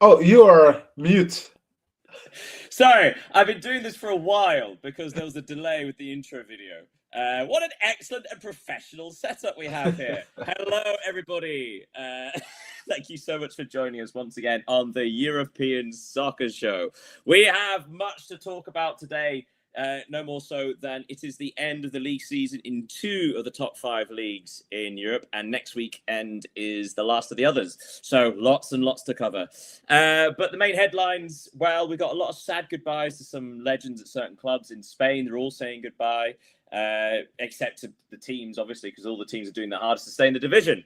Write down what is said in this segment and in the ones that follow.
Oh, you are mute. Sorry, I've been doing this for a while because there was a delay with the intro video. What an excellent and professional setup we have here. Hello, everybody. Thank you so much for joining us once again on the European Soccer Show. We have much to talk about today. No more so than it is the end of the league season in 2 of the top 5 leagues in Europe, and next weekend is the last of the others. So lots and lots to cover. But the main headlines, well, we've got a lot of sad goodbyes to some legends at certain clubs in Spain. They're all saying goodbye, except to the teams, obviously, because all the teams are doing their hardest to stay in the division.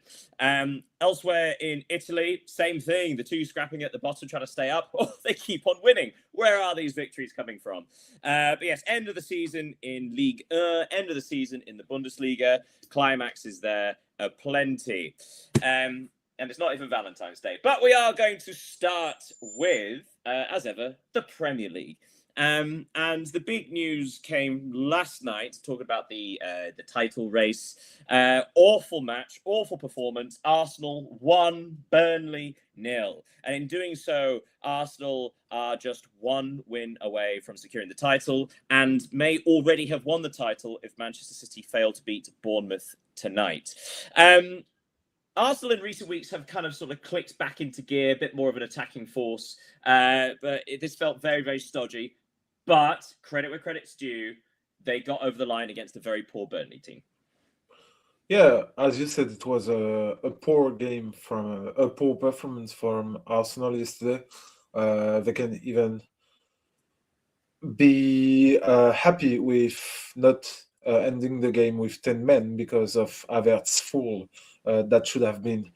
Elsewhere in Italy, same thing. The 2 scrapping at the bottom, trying to stay up. Oh, they keep on winning. Where are these victories coming from? But yes, end of the season in Ligue 1, end of the season in the Bundesliga. Climax is there aplenty. And it's not even Valentine's Day. But we are going to start with, as ever, the Premier League. And the big news came last night, talking about the title race. Awful match, awful performance. Arsenal 1, Burnley 0. And in doing so, Arsenal are just 1 win away from securing the title and may already have won the title if Manchester City fail to beat Bournemouth tonight. Arsenal in recent weeks have kind of sort of clicked back into gear, a bit more of an attacking force. But this felt very, very stodgy. But credit where credit's due, they got over the line against a very poor Burnley team. Yeah, as you said, it was a poor game from a poor performance from Arsenal yesterday. They can even be happy with not ending the game with 10 men because of Havertz's foul that should have been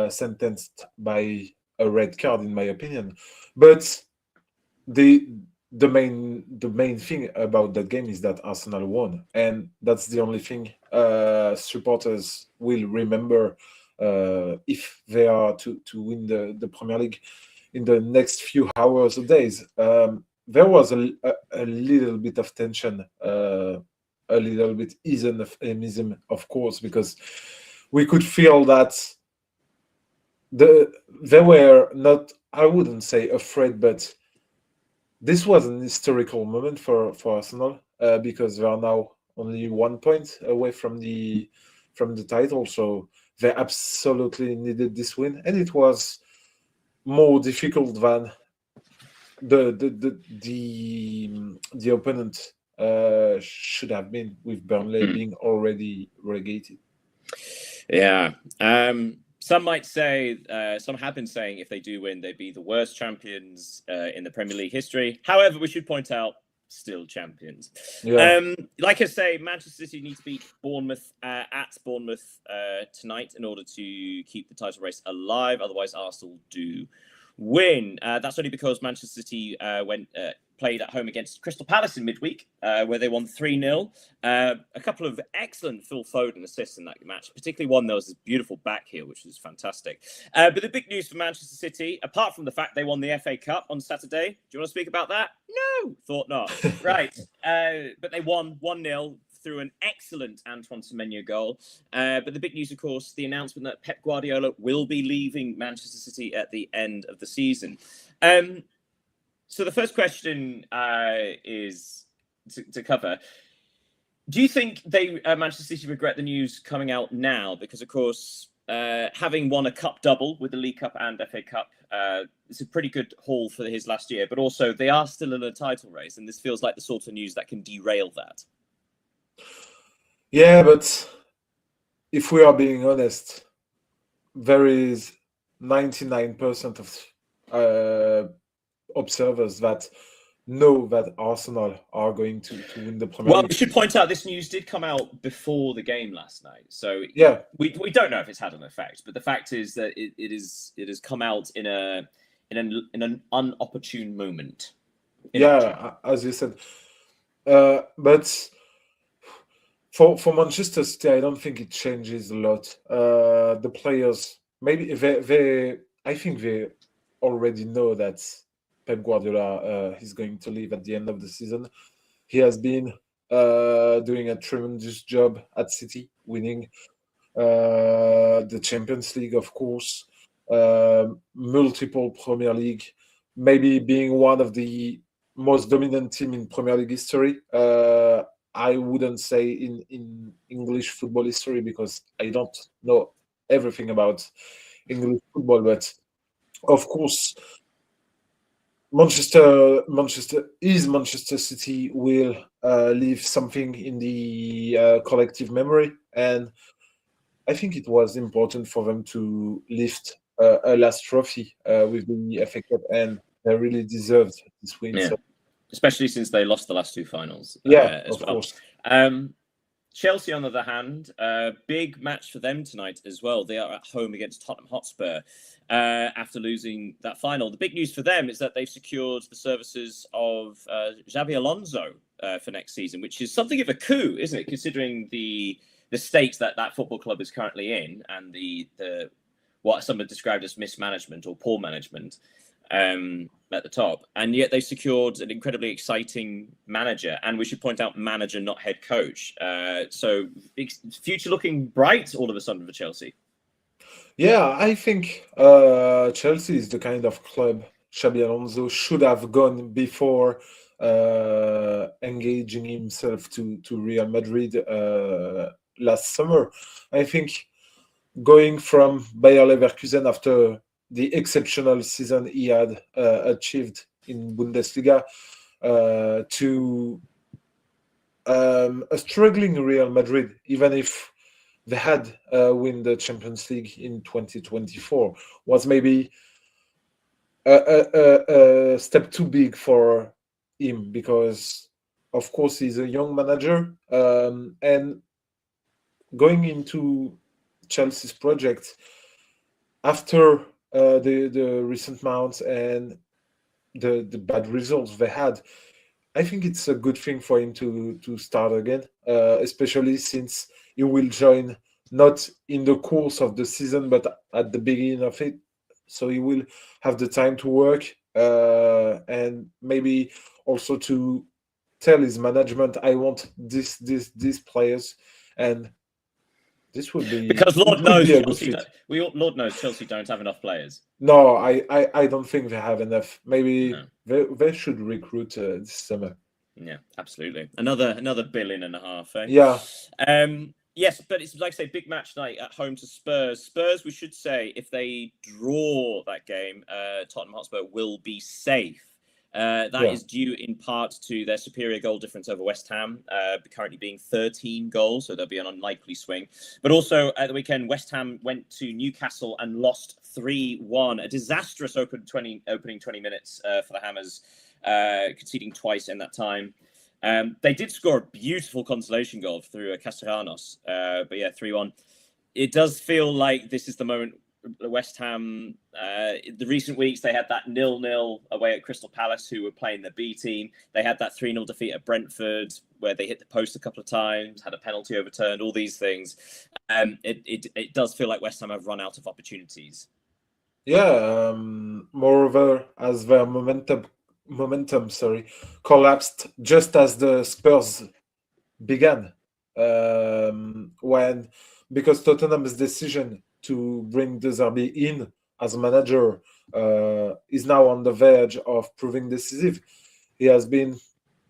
sentenced by a red card, in my opinion. But the main thing about that game is that Arsenal won, and that's the only thing supporters will remember if they are to win the Premier League in the next few hours or days. There was a little bit of tension, a little bit euphemism, of course, because we could feel that they were not, I wouldn't say afraid, but this was an historical moment for Arsenal because they are now only 1 point away from the title. So they absolutely needed this win, and it was more difficult than the opponent should have been, with Burnley being already relegated. Yeah. Some might say, some have been saying if they do win, they'd be the worst champions in the Premier League history. However, we should point out, still champions. Yeah. Like I say, Manchester City need to beat Bournemouth at Bournemouth tonight in order to keep the title race alive. Otherwise, Arsenal do win. That's only because Manchester City played at home against Crystal Palace in midweek, where they won 3-0. A couple of excellent Phil Foden assists in that match, particularly one that was a beautiful back heel, which was fantastic. But the big news for Manchester City, apart from the fact they won the FA Cup on Saturday, do you want to speak about that? No, thought not. Right. But they won 1-0 through an excellent Antoine Semenyo goal. But the big news, of course, the announcement that Pep Guardiola will be leaving Manchester City at the end of the season. So the first question is to cover. Do you think Manchester City regret the news coming out now? Because, of course, having won a cup double with the League Cup and FA Cup, it's a pretty good haul for his last year. But also, they are still in a title race, and this feels like the sort of news that can derail that. Yeah, but if we are being honest, there is 99% of observers that know that Arsenal are going to win the Premier League. Well, we should point out this news did come out before the game last night, so yeah, we don't know if it's had an effect. But the fact is that it has come out in an unopportune moment. Yeah, as you said, but for Manchester City, I don't think it changes a lot. The players, maybe I think they already know that Pep Guardiola is going to leave at the end of the season. He has been doing a tremendous job at City, winning the Champions League, of course, multiple Premier League, maybe being one of the most dominant team in Premier League history. I wouldn't say in English football history because I don't know everything about English football, but of course, Manchester City will leave something in the collective memory, and I think it was important for them to lift a last trophy with the FA Cup, and they really deserved this win. Yeah, So, especially since they lost the last two finals. yeah, As of well. course. Chelsea, on the other hand, big match for them tonight as well. They are at home against Tottenham Hotspur after losing that final. The big news for them is that they've secured the services of Xabi Alonso for next season, which is something of a coup, isn't it? Considering the state that football club is currently in and the what some have described as mismanagement or poor management at the top, and yet they secured an incredibly exciting manager, and we should point out manager, not head coach. So future looking bright all of a sudden for Chelsea. Yeah, I think Chelsea is the kind of club Xabi Alonso should have gone before engaging himself to Real Madrid last summer. I think going from Bayer Leverkusen after the exceptional season he had achieved in Bundesliga to a struggling Real Madrid, even if they had win the Champions League in 2024, was maybe a step too big for him because, of course, he's a young manager, and going into Chelsea's project after the recent mounts and the bad results they had, I think it's a good thing for him to start again, especially since he will join not in the course of the season but at the beginning of it. So he will have the time to work and maybe also to tell his management, I want these players, and this would be because Lord it could knows be a good Chelsea. fit. Lord knows Chelsea don't have enough players. No, I don't think they have enough. Maybe No. they should recruit this summer. Yeah, absolutely. Another $1.5 billion, eh? Yeah, Yes, but it's like I say, big match night at home to Spurs. Spurs, we should say, if they draw that game, Tottenham Hotspur will be safe. That is due in part to their superior goal difference over West Ham, currently being 13 goals, so there'll be an unlikely swing. But also at the weekend, West Ham went to Newcastle and lost 3-1. A disastrous opening 20 minutes for the Hammers, conceding twice in that time. They did score a beautiful consolation goal through Castellanos, but yeah, 3-1. It does feel like this is the moment. West Ham, the recent weeks, they had that 0-0 away at Crystal Palace, who were playing the B team. They had that 3-0 defeat at Brentford, where they hit the post a couple of times, had a penalty overturned, all these things. It does feel like West Ham have run out of opportunities. Yeah. Moreover, as their momentum collapsed just as the Spurs began, when because Tottenham's decision to bring De Zerbi in as manager is now on the verge of proving decisive. He has been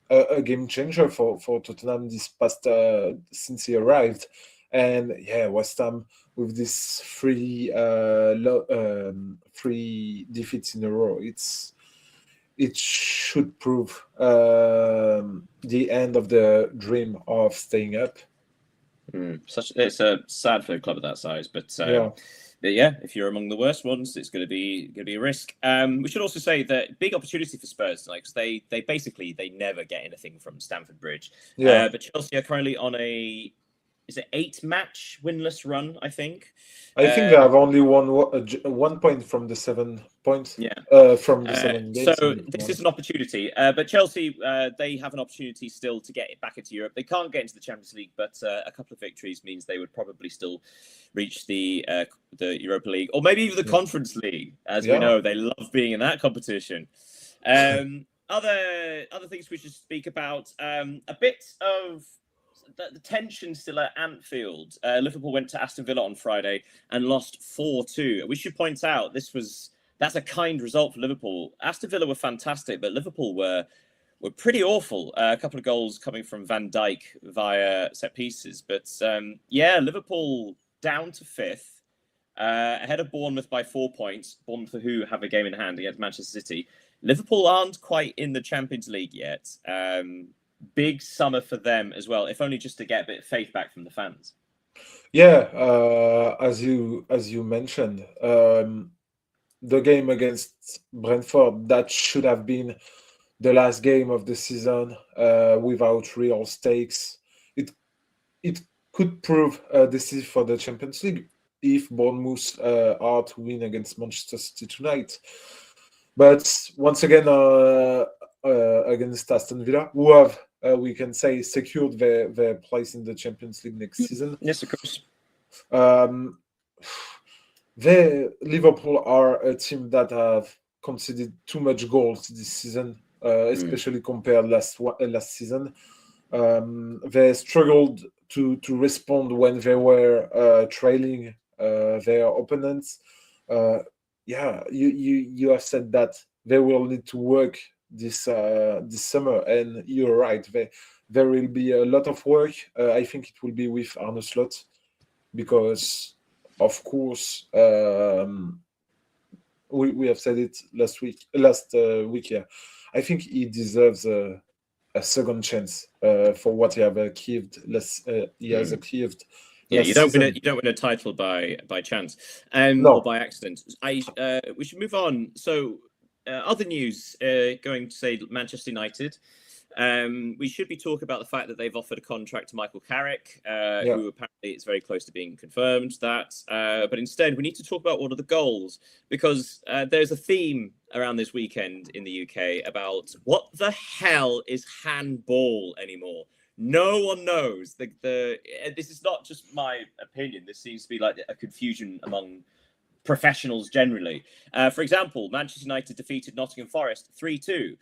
a game changer for Tottenham this past since he arrived, and yeah, West Ham with this three defeats in a row, it should prove the end of the dream of staying up. It's a sad for a club of that size, but yeah, if you're among the worst ones, it's going to be a risk. We should also say that big opportunity for Spurs tonight, because they basically never get anything from Stamford Bridge. Yeah. But Chelsea are currently on a 8-match winless run, I think. I think they have only one point from the 7 points. Yeah. From the 7 games. So this is an opportunity, but Chelsea they have an opportunity still to get back into Europe. They can't get into the Champions League, but a couple of victories means they would probably still reach the Europa League, or maybe even the Conference League. As we know, they love being in that competition. Other things we should speak about. A bit of the tension still at Anfield. Liverpool went to Aston Villa on Friday and lost 4-2. We should point out that's a kind result for Liverpool. Aston Villa were fantastic, but Liverpool were pretty awful. A couple of goals coming from Van Dijk via set pieces. But Liverpool down to fifth, ahead of Bournemouth by 4 points. Bournemouth, who have a game in hand against Manchester City. Liverpool aren't quite in the Champions League yet. Big summer for them as well, if only just to get a bit of faith back from the fans. Yeah, as you mentioned, the game against Brentford, that should have been the last game of the season without real stakes. It could prove decisive for the Champions League if Bournemouth are to win against Manchester City tonight. But once again, against Aston Villa, who have, we can say, secured their place in the Champions League next season. Yes, of course. Liverpool are a team that have conceded too much goals this season, especially compared last season. They struggled to respond when they were trailing their opponents. You have said that they will need to work this summer, and you're right. There will be a lot of work. I think it will be with Arne Slot, because, of course, we have said it last week. Yeah, I think he deserves a second chance for what he have achieved. He has achieved. Yeah, you don't win a title by chance, or by accident. We should move on. So, other news, going to say Manchester United. We should be talking about the fact that they've offered a contract to Michael Carrick, who apparently it's very close to being confirmed. But instead, we need to talk about what are the goals, because there's a theme around this weekend in the UK about what the hell is handball anymore. No one knows. This is not just my opinion. This seems to be like a confusion among professionals generally. For example, Manchester United defeated Nottingham Forest 3-2,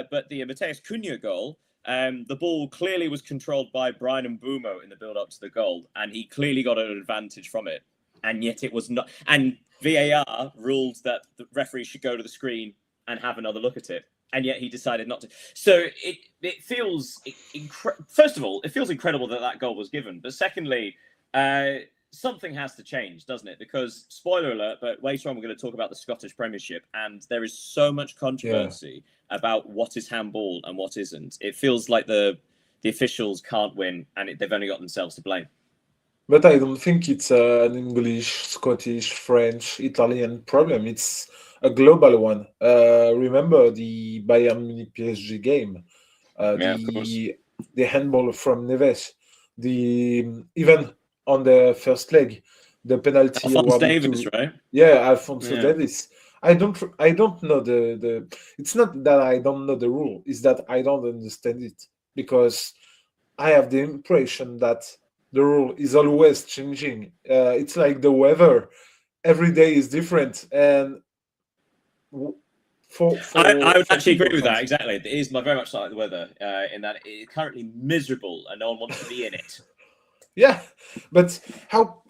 but the Mateus Cunha goal, the ball clearly was controlled by Brian Mbeumo in the build-up to the goal, and he clearly got an advantage from it, and yet it was not. And VAR ruled that the referee should go to the screen and have another look at it, and yet he decided not to. So it feels, first of all, it feels incredible that goal was given, but secondly, something has to change, doesn't it? Because, spoiler alert, but later on we're going to talk about the Scottish Premiership, and there is so much controversy about what is handball and what isn't. It feels like the officials can't win, and they've only got themselves to blame. But I don't think it's an English, Scottish, French, Italian problem. It's a global one. Remember the Bayern Munich PSG game, the handball from Neves, even on the first leg, the penalty Alphonse Davies, right? Yeah, Alphonso Davies. I don't know the. It's not that I don't know the rule; it's that I don't understand it, because I have the impression that the rule is always changing. It's like the weather; every day is different, and I would actually agree with that. Exactly, it is very much like the weather, in that it is currently miserable and no one wants to be in it. Yeah, but how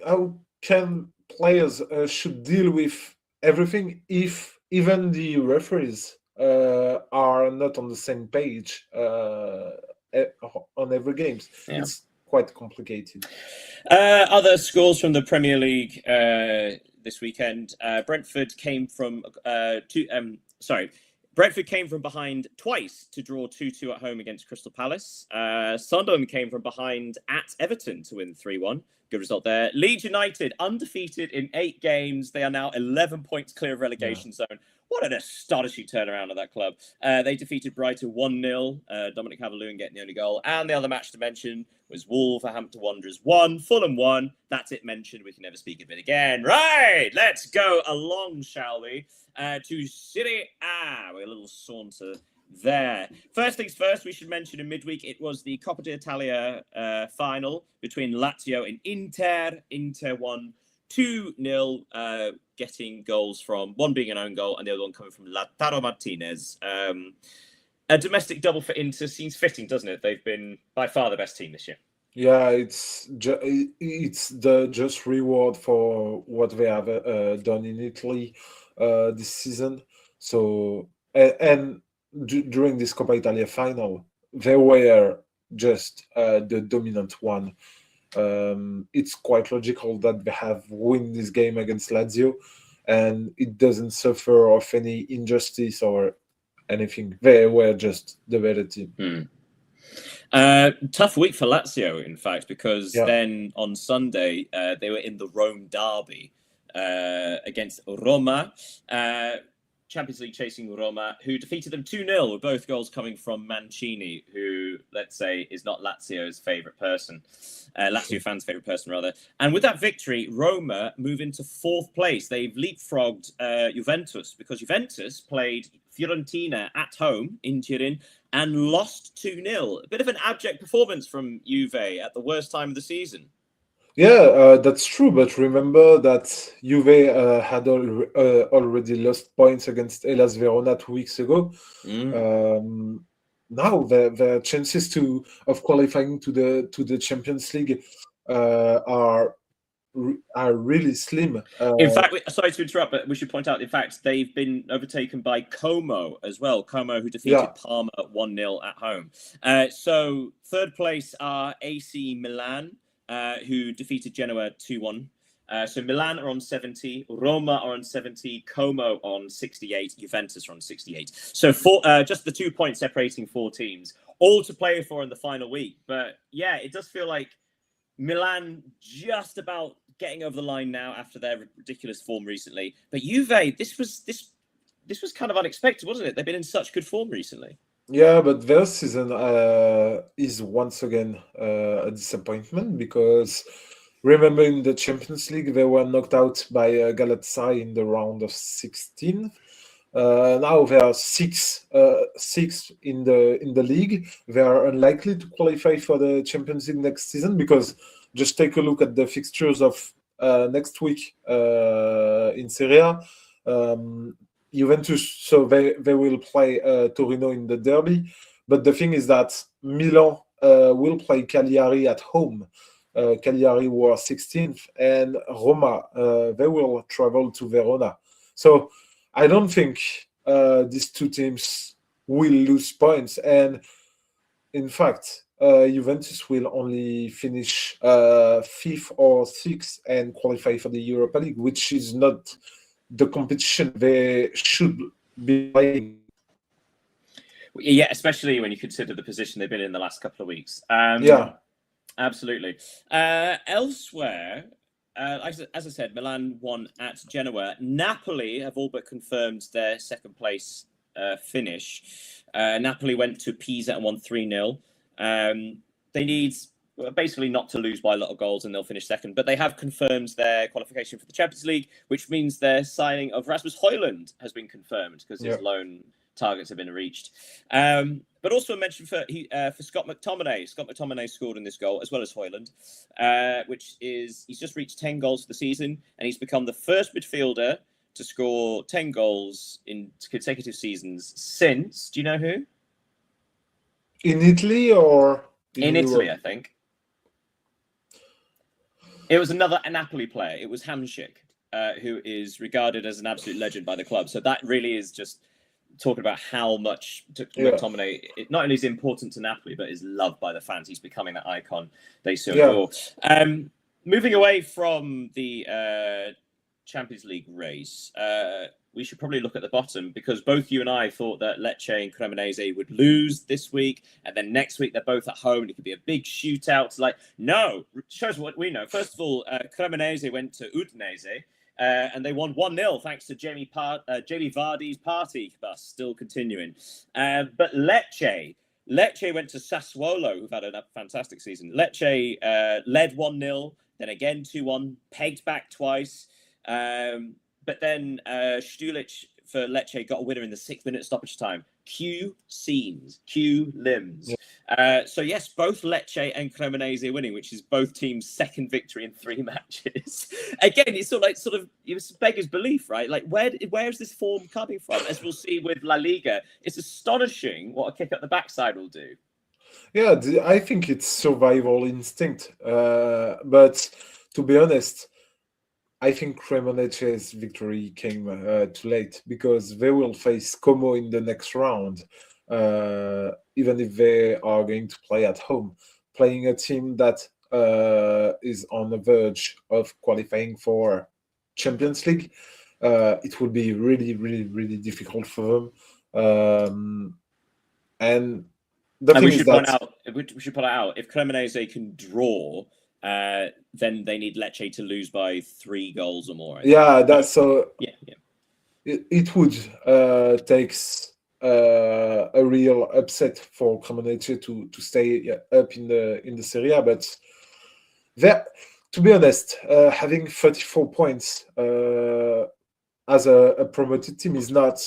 can players should deal with everything if even the referees are not on the same page on every game? Yeah. It's quite complicated. Other scores from the Premier League this weekend. Brentford came from Brentford came from behind twice to draw 2-2 at home against Crystal Palace. Sunderland came from behind at Everton to win 3-1. Good result there. Leeds United, undefeated in 8 games. They are now 11 points clear of relegation zone. What an astonishing turnaround of that club. They defeated Brighton 1-0. Dominic Calvert-Lewin getting the only goal. And the other match to mention was Wolverhampton Wanderers 1, Fulham 1. That's it mentioned. We can never speak of it again. Right, let's go along, shall we? To Serie A. We're a little saunter there. First things first, we should mention in midweek, it was the Coppa d'Italia final between Lazio and Inter. Inter won 2-0, getting goals from one being an own goal and the other one coming from Lautaro Martinez. A domestic double for Inter seems fitting, doesn't it? They've been by far the best team this year. Yeah, it's the just reward for what they have done in Italy this season. So and during this Coppa Italia final, they were just the dominant one. It's quite logical that they have win this game against Lazio, and it doesn't suffer of any injustice or anything. They were just the better team. Tough week for Lazio, in fact, because Yeah. then on Sunday they were in the Rome derby against Roma. Champions League chasing Roma, who defeated them 2-0, with both goals coming from Mancini, who, let's say, is not Lazio's favourite person. Lazio fans' favourite person, rather. And with that victory, Roma move into 4th place. They've leapfrogged Juventus, because Juventus played Fiorentina at home in Turin and lost 2-0. A bit of an abject performance from Juve at the worst time of the season. Yeah, that's true. But remember that Juve had already lost points against Hellas Verona 2 weeks ago. Now their chances of qualifying to the Champions League are really slim. In fact, sorry to interrupt, but we should point out, in fact, they've been overtaken by Como as well. Como, who defeated Parma 1-0 at home. So 3rd place are AC Milan, who defeated Genoa 2-1. So Milan are on 70, Roma are on 70, Como on 68, Juventus are on 68. So just the 2 points separating 4 teams, all to play for in the final week. But yeah, it does feel like Milan just about getting over the line now after their ridiculous form recently. But Juve, this was kind of unexpected, wasn't it? They've been in such good form recently. Yeah, but their season is once again a disappointment, because remember in the Champions League they were knocked out by Galatasaray in the round of 16. Now they are sixth in the league. They are unlikely to qualify for the Champions League next season, because just take a look at the fixtures of next week in Serie A. Juventus, so they will play Torino in the derby. But the thing is that Milan will play Cagliari at home. Cagliari were 16th, and Roma, they will travel to Verona. So I don't think these two teams will lose points. And in fact, Juventus will only finish 5th or 6th and qualify for the Europa League, which is not the competition they should be playing. Yeah, especially when you consider the position they've been in the last couple of weeks. Yeah. Absolutely. Elsewhere, as I said, Milan won at Genoa. Napoli have all but confirmed their 2nd place finish. Napoli went to Pisa and won 3-0. They need basically not to lose by a lot of goals and they'll finish 2nd. But they have confirmed their qualification for the Champions League, which means their signing of Rasmus Højlund has been confirmed, because his loan targets have been reached. But also a mention for Scott McTominay. Scott McTominay scored in this goal, as well as Højlund, which is, he's just reached 10 goals for the season, and he's become the first midfielder to score 10 goals in consecutive seasons since, do you know who? In Italy or in Italy, I think. It was another Napoli player. It was Hamšík, who is regarded as an absolute legend by the club. So that really is just talking about how much McTominay not only is important to Napoli, but is loved by the fans. He's becoming that icon they so adore. Moving away from the Champions League race, we should probably look at the bottom, because both you and I thought that Lecce and Cremonese would lose this week, and then next week they're both at home and it could be a big shootout. It's like, no, shows what we know. First of all, Cremonese went to Udinese and they won 1-0 thanks to Jamie Vardy's party bus still continuing. But Lecce went to Sassuolo, who've had a fantastic season. Lecce led 1-0, then again 2-1, pegged back twice. But then Štulić for Lecce got a winner in the 6th minute stoppage time. Cue limbs. So yes, both Lecce and Cremonese are winning, which is both teams' second victory in 3 matches. Again, it's sort of it's beggars belief, right? Like where is this form coming from? As we'll see with La Liga, it's astonishing what a kick up the backside will do. Yeah, I think it's survival instinct. But to be honest, I think Cremonese's victory came too late because they will face Como in the next round, even if they are going to play at home. Playing a team that is on the verge of qualifying for Champions League, it will be really, really, really difficult for them. And the And thing we is should that point out if Cremonese can draw, then they need Lecce to lose by 3 goals or more. that's so. Yeah. It would takes a real upset for Cremonese to stay up in the Serie A, but there, to be honest, having 34 points as a promoted team is not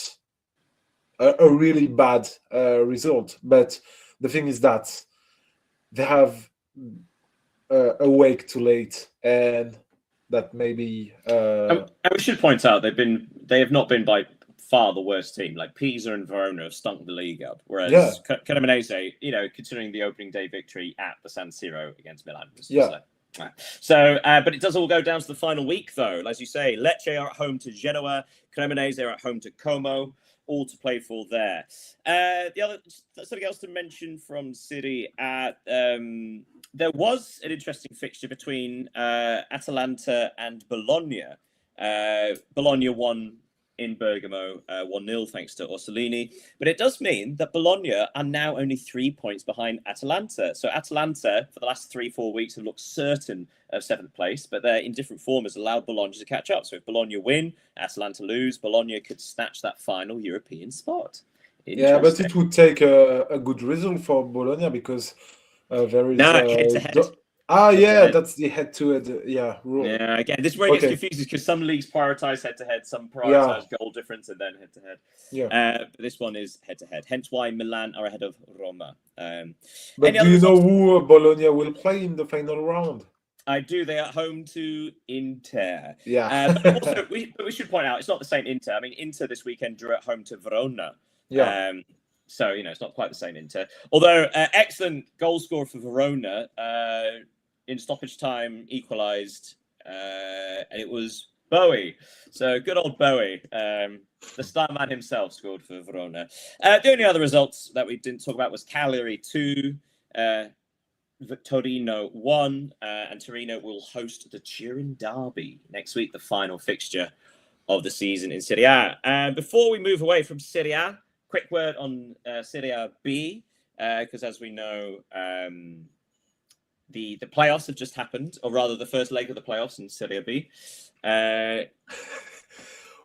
a really bad result. But the thing is that they have awake too late, and that maybe. And we should point out they have not been by far the worst team. Like Pisa and Verona have stunk the league up, whereas Cremonese, considering the opening day victory at the San Siro against Milan, but it does all go down to the final week, though. As you say, Lecce are at home to Genoa, Cremonese are at home to Como, all to play for there. Something else to mention from Serie A. There was an interesting fixture between Atalanta and Bologna. Bologna won in Bergamo 1-0 thanks to Orsolini. But it does mean that Bologna are now only 3 points behind Atalanta. So Atalanta, for the last 3-4 weeks, have looked certain of 7th place, but they're in different form has allowed Bologna to catch up. So if Bologna win, Atalanta lose, Bologna could snatch that final European spot. Yeah, but it would take a good result for Bologna because there is head-to-head. That's the head-to-head rule. Yeah, again, this is where it gets confusing because some leagues prioritize head-to-head, some prioritize goal difference, and then head-to-head. But this one is head-to-head. Hence why Milan are ahead of Roma. But do you know who Bologna will play in the final round? I do. They are home to Inter. Yeah. But also, we should point out it's not the same Inter. I mean, Inter this weekend drew at home to Verona. Yeah. So, it's not quite the same Inter. Although, excellent goal scorer for Verona in stoppage time, equalised, and it was Bowie. So, good old Bowie. The star man himself scored for Verona. The only other results that we didn't talk about was Cagliari 2, Torino 1, and Torino will host the Turin Derby next week, the final fixture of the season in Serie A. And before we move away from Serie A, quick word on Serie B, because as we know, the playoffs have just happened, or rather the first leg of the playoffs in Serie B.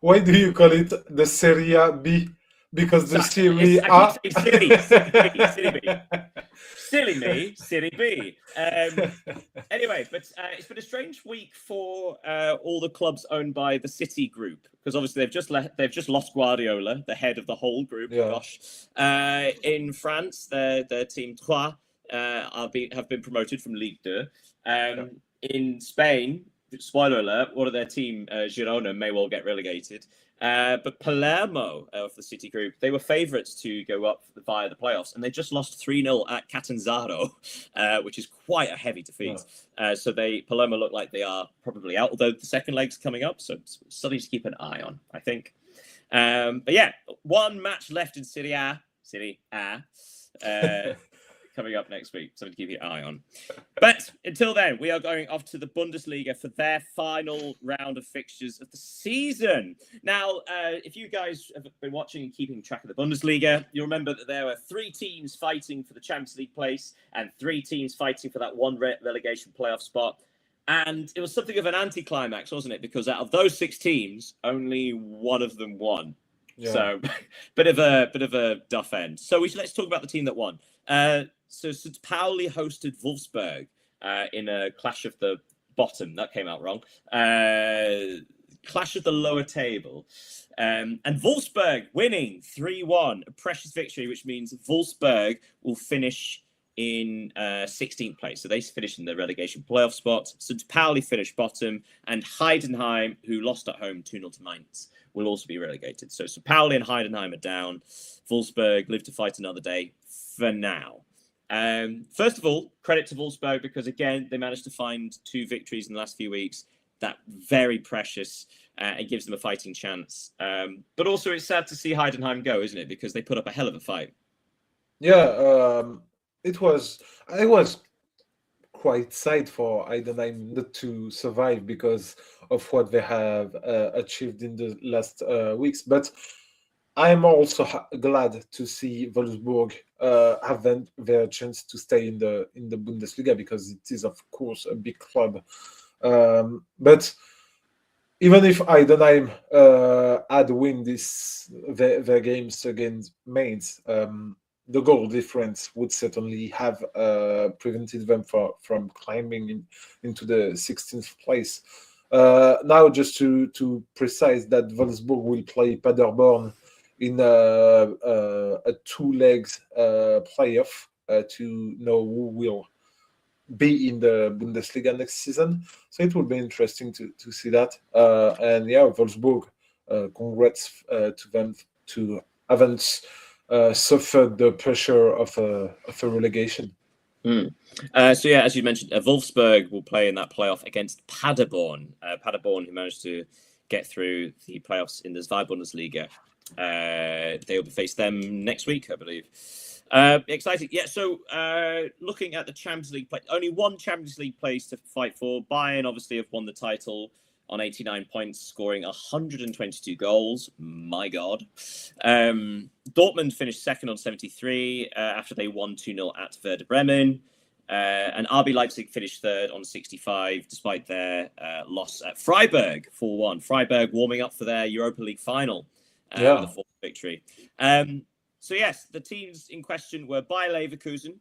Why do you call it the Serie B? Because the Serie A... I keep saying Serie B. Silly me, Serie B. Anyway, but it's been a strange week for all the clubs owned by the City Group, because obviously they've just lost Guardiola, the head of the whole group. Yeah. Gosh, in France, their team Trois have been promoted from Ligue 2. In Spain, spoiler alert, one of their team, Girona, may well get relegated. But Palermo of the City Group, they were favourites to go up via the playoffs, and they just lost 3-0 at Catanzaro, which is quite a heavy defeat. Yeah. So Palermo look like they are probably out, although the second leg's coming up, so it's something to keep an eye on, I think. But yeah, one match left in Serie A. Coming up next week, something to keep your eye on. But until then, we are going off to the Bundesliga for their final round of fixtures of the season. Now, if you guys have been watching and keeping track of the Bundesliga, you'll remember that there were 3 teams fighting for the Champions League place and 3 teams fighting for that one relegation playoff spot. And it was something of an anticlimax, wasn't it? Because out of those 6 teams, only one of them won. Yeah. So, bit of a duff end. So let's talk about the team that won. So St. Pauli hosted Wolfsburg in a clash of the bottom. That came out wrong. Clash of the lower table. And Wolfsburg winning 3-1. A precious victory, which means Wolfsburg will finish in 16th place. So they finished in the relegation playoff spot. St. Pauli finished bottom, and Heidenheim, who lost at home 2-0 to Mainz, will also be relegated. So St. Pauli and Heidenheim are down. Wolfsburg live to fight another day for now. First of all, credit to Wolfsburg, because again, they managed to find 2 victories in the last few weeks. That very precious. It gives them a fighting chance. But also it's sad to see Heidenheim go, isn't it? Because they put up a hell of a fight. Yeah, I was quite sad for Heidenheim not to survive because of what they have achieved in the last weeks. But I'm also glad to see Wolfsburg have their chance to stay in the Bundesliga, because it is of course a big club. But even if Heidenheim had win their games against Mainz, the goal difference would certainly have prevented them from climbing into the 16th place. Now, just to precise that Wolfsburg will play Paderborn in a 2 legs playoff to know who will be in the Bundesliga next season. So it will be interesting to see that. And yeah, Wolfsburg, congrats to them to haven't suffered the pressure of a relegation. So yeah, as you mentioned, Wolfsburg will play in that playoff against Paderborn. Paderborn, who managed to get through the playoffs in the Zwei Bundesliga. They will face them next week, I believe. Exciting. Yeah, so looking at the Champions League play, only one Champions League place to fight for. Bayern obviously have won the title on 89 points, scoring 122 goals. My God. Dortmund finished second on 73 after they won 2-0 at Werder Bremen. And RB Leipzig finished third on 65, despite their loss at Freiburg 4-1. Freiburg warming up for their Europa League final with a 4 victory. So yes, the teams in question were Bayer Leverkusen,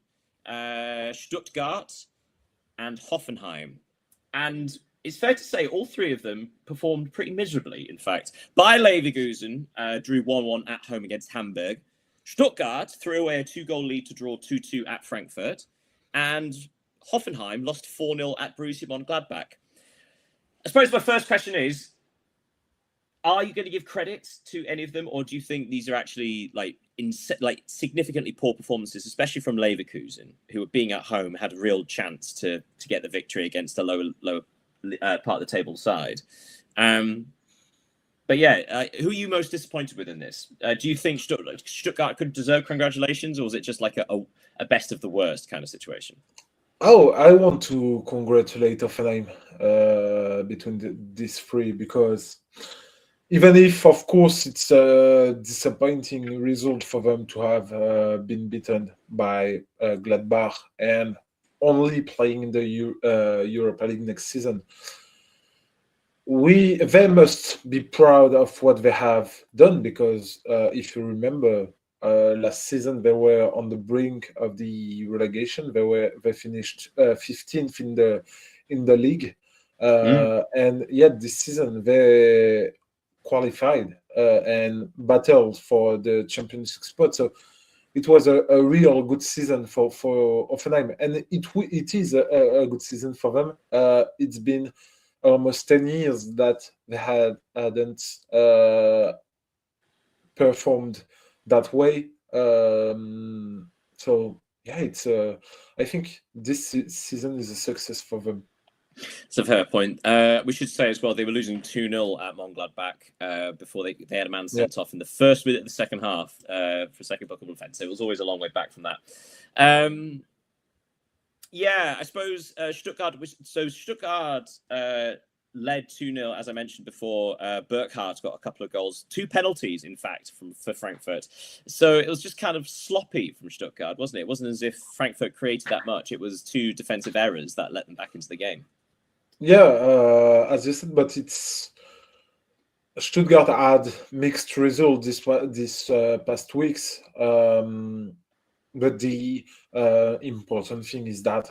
Stuttgart, and Hoffenheim. And it's fair to say all 3 of them performed pretty miserably, in fact. Bayer Leverkusen drew 1-1 at home against Hamburg. Stuttgart threw away a 2-goal lead to draw 2-2 at Frankfurt. And Hoffenheim lost 4-0 at Borussia Mönchengladbach. I suppose my first question is, are you going to give credit to any of them, or do you think these are actually like significantly poor performances, especially from Leverkusen, who, being at home, had a real chance to get the victory against a lower part of the table side? But yeah, who are you most disappointed with in this? Do you think Stuttgart could deserve congratulations, or was it just like a best of the worst kind of situation? Oh, I want to congratulate Hoffenheim between these 3, because even if, of course, it's a disappointing result for them to have been beaten by Gladbach and only playing in the Europa League next season, they must be proud of what they have done, because if you remember, last season they were on the brink of the relegation. They finished 15th in the league, and yet this season they qualified and battled for the championship spot. So it was a real good season for Hoffenheim, and it is a good season for them. It's been almost 10 years that they hadn't performed that way. So yeah, it's I think this season is a success for them. It's a fair point. We should say as well, they were losing 2-0 at Mönchengladbach before they had a man sent off in the first minute of the second half for a second bookable offence. So it was always a long way back from that. Yeah, I suppose Stuttgart led 2-0, as I mentioned before. Burkhardt got a couple of goals, 2 penalties, in fact, for Frankfurt. So it was just kind of sloppy from Stuttgart, wasn't it? It wasn't as if Frankfurt created that much. It was 2 defensive errors that let them back into the game. Yeah, as you said, but it's Stuttgart had mixed results this past weeks. But the important thing is that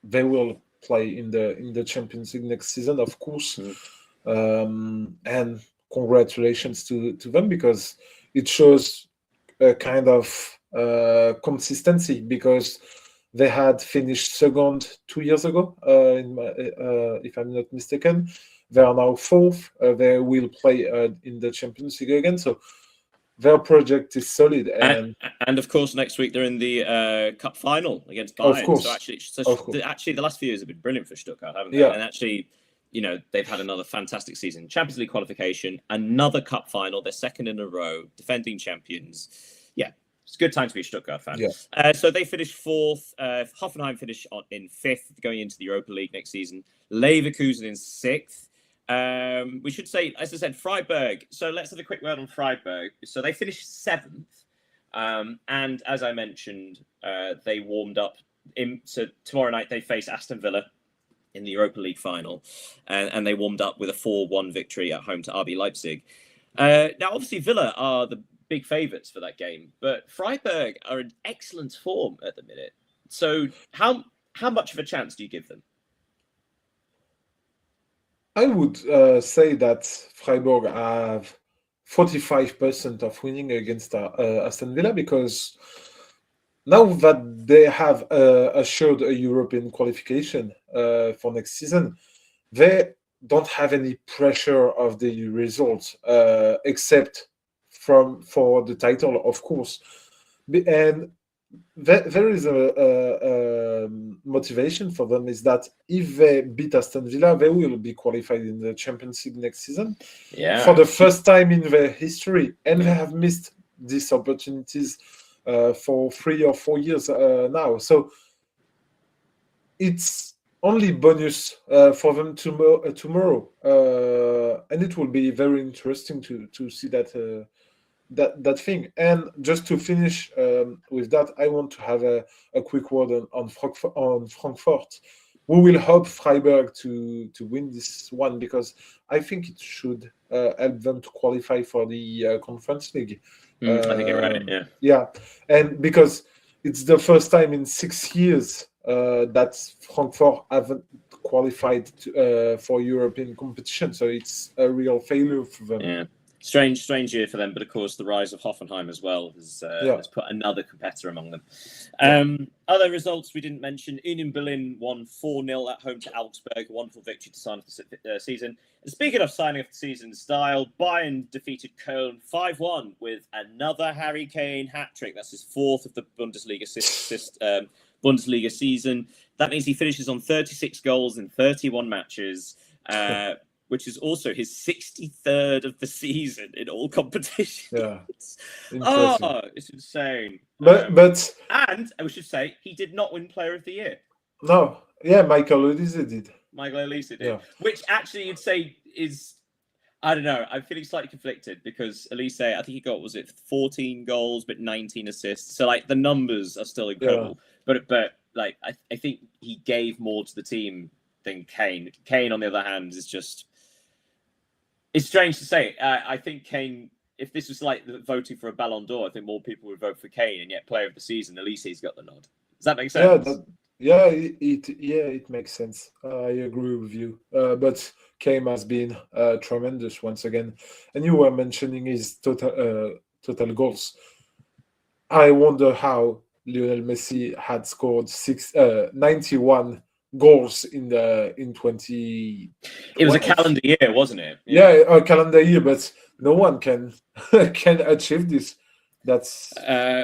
they will play in the Champions League next season, of course. And congratulations to them, because it shows a kind of consistency, because They had finished second 2 years ago, if I'm not mistaken. They are now fourth. They will play in the Champions League again. So their project is solid. And of course, next week they're in the cup final against Bayern. Of course. So actually, the last few years have been brilliant for Stuttgart, haven't they? Yeah. And actually, they've had another fantastic season. Champions League qualification, another cup final. They're second in a row, defending champions. Yeah, it's a good time to be a Stuttgart fan. Yeah. So they finished fourth. Hoffenheim finished in fifth, going into the Europa League next season. Leverkusen in sixth. We should say, as I said, Freiburg. So let's have a quick word on Freiburg. So they finished seventh. And as I mentioned, they warmed up. So tomorrow night they face Aston Villa in the Europa League final, and they warmed up with a 4-1 victory at home to RB Leipzig. Now, obviously, Villa are the big favourites for that game, but Freiburg are in excellent form at the minute. So how much of a chance do you give them? I would say that Freiburg have 45% of winning against Aston Villa, because now that they have assured a European qualification for next season, they don't have any pressure of the results, except for the title, of course. And there is a motivation for them, is that if they beat Aston Villa, they will be qualified in the Champions League next season for the first time in their history. And they have missed these opportunities for 3 or 4 years now. So it's only bonus for them tomorrow. And it will be very interesting to see that thing. And just to finish with that, I want to have a quick word on Frankfurt. We will hope Freiburg to win this one, because I think it should help them to qualify for the Conference League. I think you're right, yeah. Yeah, and because it's the first time in 6 years that Frankfurt haven't qualified for European competition, so it's a real failure for them. Yeah. Strange year for them, but of course the rise of Hoffenheim as well has put another competitor among them. Other results we didn't mention: Union Berlin won 4-0 at home to Augsburg, a wonderful victory to sign off the season. And speaking of signing off the season style, Bayern defeated Köln 5-1 with another Harry Kane hat-trick. That's his fourth of the Bundesliga season. That means he finishes on 36 goals in 31 matches. Which is also his 63rd of the season in all competitions. Yeah, it's insane. But and I should say he did not win Player of the Year. No, yeah, Michael Olise did. Michael Olise did, which actually you'd say is, I don't know. I'm feeling slightly conflicted because Olise, I think he got 14 goals but 19 assists. So like the numbers are still incredible, but like I think he gave more to the team than Kane. Kane, on the other hand, is just. It's strange to say. I think Kane, if this was like voting for a Ballon d'Or, I think more people would vote for Kane, and yet Player of the Season, Olise's got the nod. Does that make sense? It makes sense. I agree with you. But Kane has been tremendous once again. And you were mentioning his total goals. I wonder how Lionel Messi had scored 91 goals in 20. It was a calendar year, wasn't it? Yeah, a calendar year, but no one can achieve this. That's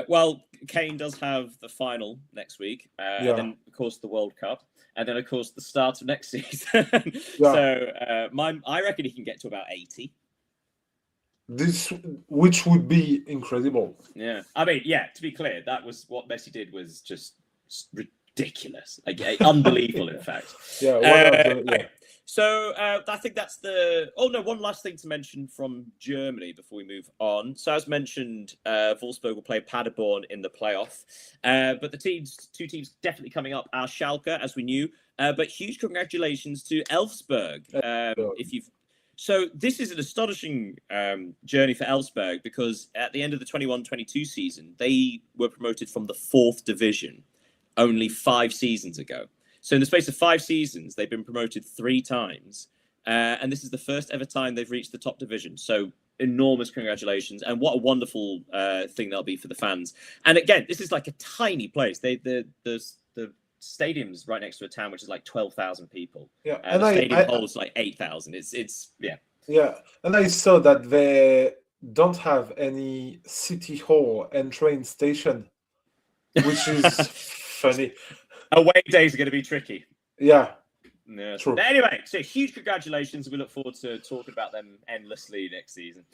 well, Kane does have the final next week, and then of course the World Cup, and then of course the start of next season. So I reckon he can get to about 80. Which would be incredible. Yeah, I mean, to be clear, that was what Messi did was just ridiculous, unbelievable, in fact. So I think that's one last thing to mention from Germany before we move on. So as mentioned, Wolfsburg will play Paderborn in the playoff. But the two teams definitely coming up are Schalke, as we knew. But huge congratulations to Elfsberg. So this is an astonishing journey for Elfsberg, because at the end of the 21-22 season, they were promoted from the 4th division only 5 seasons ago. So in the space of 5 seasons, they've been promoted 3 times. And this is the first ever time they've reached the top division. So enormous congratulations. And what a wonderful thing that'll be for the fans. And again, this is like a tiny place. The the stadium's right next to a town which is like 12,000 people. Yeah, The stadium holds like 8,000. It's yeah. Yeah, and I saw that they don't have any city hall and train station, which is funny. Away days are going to be tricky. Yeah, Yeah. true. But anyway, so huge congratulations. We look forward to talking about them endlessly next season.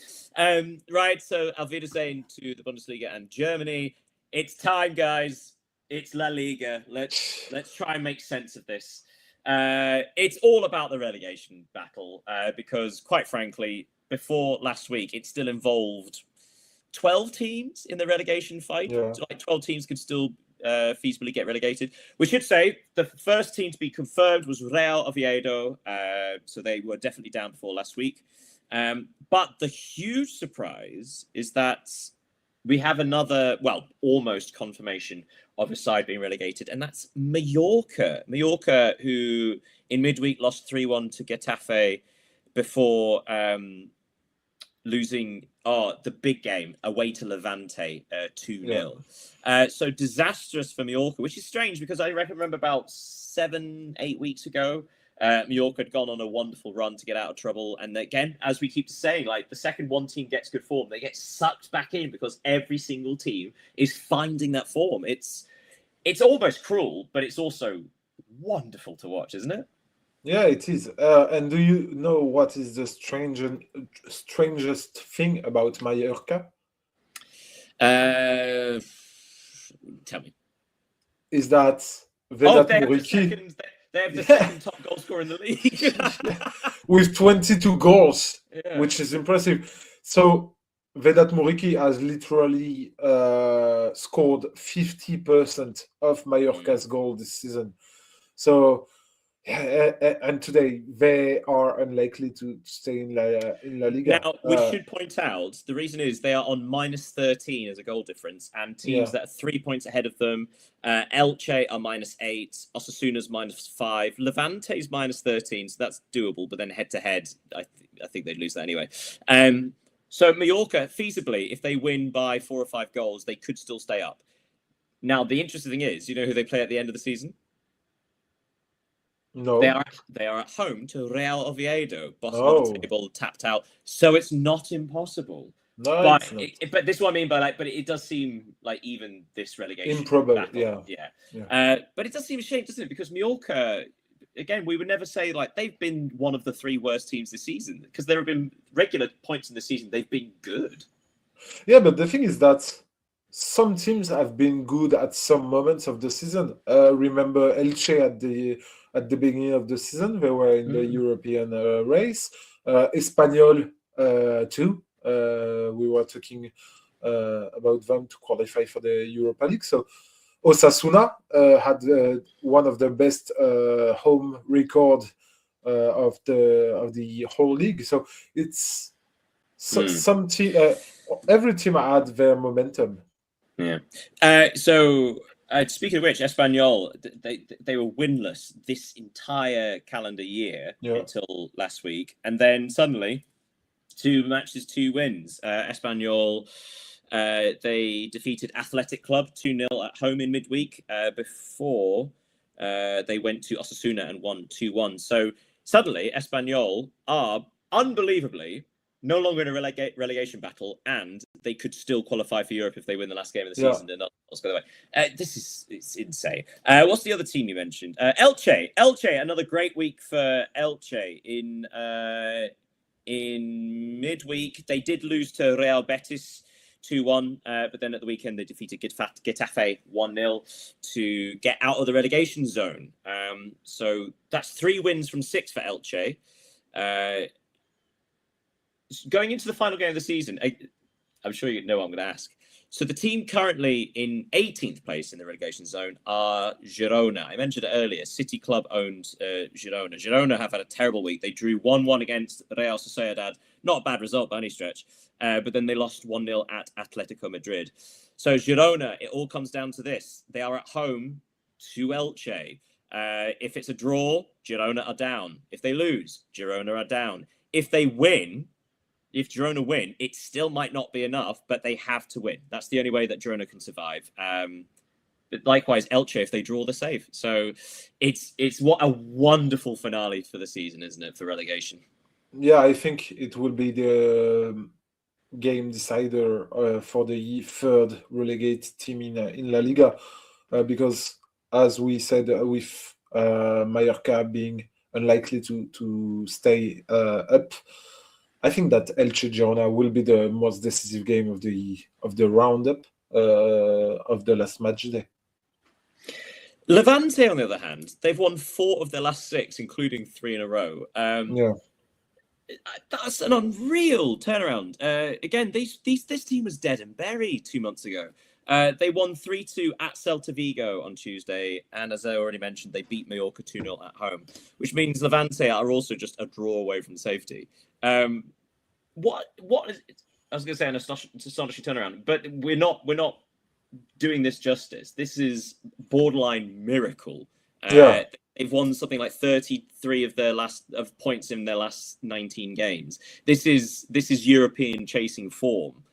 Right, so Auf Wiedersehen to the Bundesliga and Germany. It's time, guys. It's La Liga. Let's try and make sense of this. It's all about the relegation battle because, quite frankly, before last week, it still involved 12 teams in the relegation fight. Yeah. So, like 12 teams could still feasibly get relegated. We should say the first team to be confirmed was Real Oviedo, so they were definitely down before last week. But the huge surprise is that we have another, well, almost confirmation of a side being relegated, and that's Mallorca. Mallorca, who in midweek lost 3-1 to Getafe before losing the big game away to Levante 2-0. So disastrous for Mallorca, which is strange because I remember about 7-8 weeks ago, Mallorca had gone on a wonderful run to get out of trouble. And again, as we keep saying, like the second one team gets good form, they get sucked back in because every single team is finding that form. It's almost cruel, but it's also wonderful to watch, isn't it? Yeah, it is. And do you know what is the strangest thing about Mallorca? Tell me. Is that Vedat they Muriqi, have the second top goal scorer in the league. with 22 goals, Yeah. which is impressive. So Vedat Muriqi has literally scored 50% of Mallorca's goal this season. So, and today they are unlikely to stay in La Liga. Now, we should point out, the reason is they are on minus 13 as a goal difference, and teams that are 3 points ahead of them, Elche are minus 8, Osasuna's minus 5, Levante's minus 13, so that's doable, but then head-to-head, I think they'd lose that anyway. So Mallorca, feasibly, if they win by 4 or 5 goals, they could still stay up. Now, the interesting thing is, you know who they play at the end of the season? No. They are at home to Real Oviedo, bottom of the table, tapped out. So it's not impossible. No, but it's not. But this is what I mean by but it does seem like even this relegation improbable. Battle, yeah. But it does seem a shame, doesn't it? Because Mallorca, again, we would never say like they've been one of the 3 worst teams this season because there have been regular points in the season they've been good. Yeah, but the thing is that some teams have been good at some moments of the season. Remember Elche at the beginning of the season, they were in the European race. Espanyol too. We were talking about them to qualify for the Europa League. So Osasuna had one of the best home record of the whole league. So it's some team. Every team had their momentum. Yeah. Speaking of which, Espanyol, they were winless this entire calendar year until last week, and then suddenly 2 matches, 2 wins. Espanyol, they defeated Athletic Club 2-0 at home in midweek before they went to Osasuna and won 2-1. So suddenly, Espanyol are unbelievably no longer in a relegation battle, and they could still qualify for Europe if they win the last game of the season. They're not go the way. It's insane. What's the other team you mentioned? Elche. Elche, another great week for Elche. In midweek, they did lose to Real Betis 2-1, but then at the weekend they defeated Getafe 1-0 to get out of the relegation zone. So that's 3 wins from 6 for Elche. Going into the final game of the season, I'm sure you know what I'm going to ask. So the team currently in 18th place in the relegation zone are Girona. I mentioned it earlier. City Club owned Girona. Girona have had a terrible week. They drew 1-1 against Real Sociedad. Not a bad result by any stretch. But then they lost 1-0 at Atletico Madrid. So Girona, it all comes down to this. They are at home to Elche. If it's a draw, Girona are down. If they lose, Girona are down. If Girona win, it still might not be enough, but they have to win. That's the only way that Girona can survive. But likewise, Elche, if they draw, they're safe. So it's what a wonderful finale for the season, isn't it, for relegation? Yeah, I think it will be the game decider for the third relegated team in La Liga, because as we said, with Mallorca being unlikely to stay up, I think that Elche Girona will be the most decisive game of the roundup of the last match day. Levante, on the other hand, they've won 4 of their last 6, including 3 in a row. Yeah. That's an unreal turnaround. Again, this team was dead and buried 2 months ago. They won 3-2 at Celta Vigo on Tuesday, and as I already mentioned, they beat Mallorca 2-0 at home, which means Levante are also just a draw away from safety. What is, I was going to say an astonishing turnaround, but we're not doing this justice. This is borderline miracle. Yeah. They've won something like 33 of points in their last 19 games. This is European chasing form.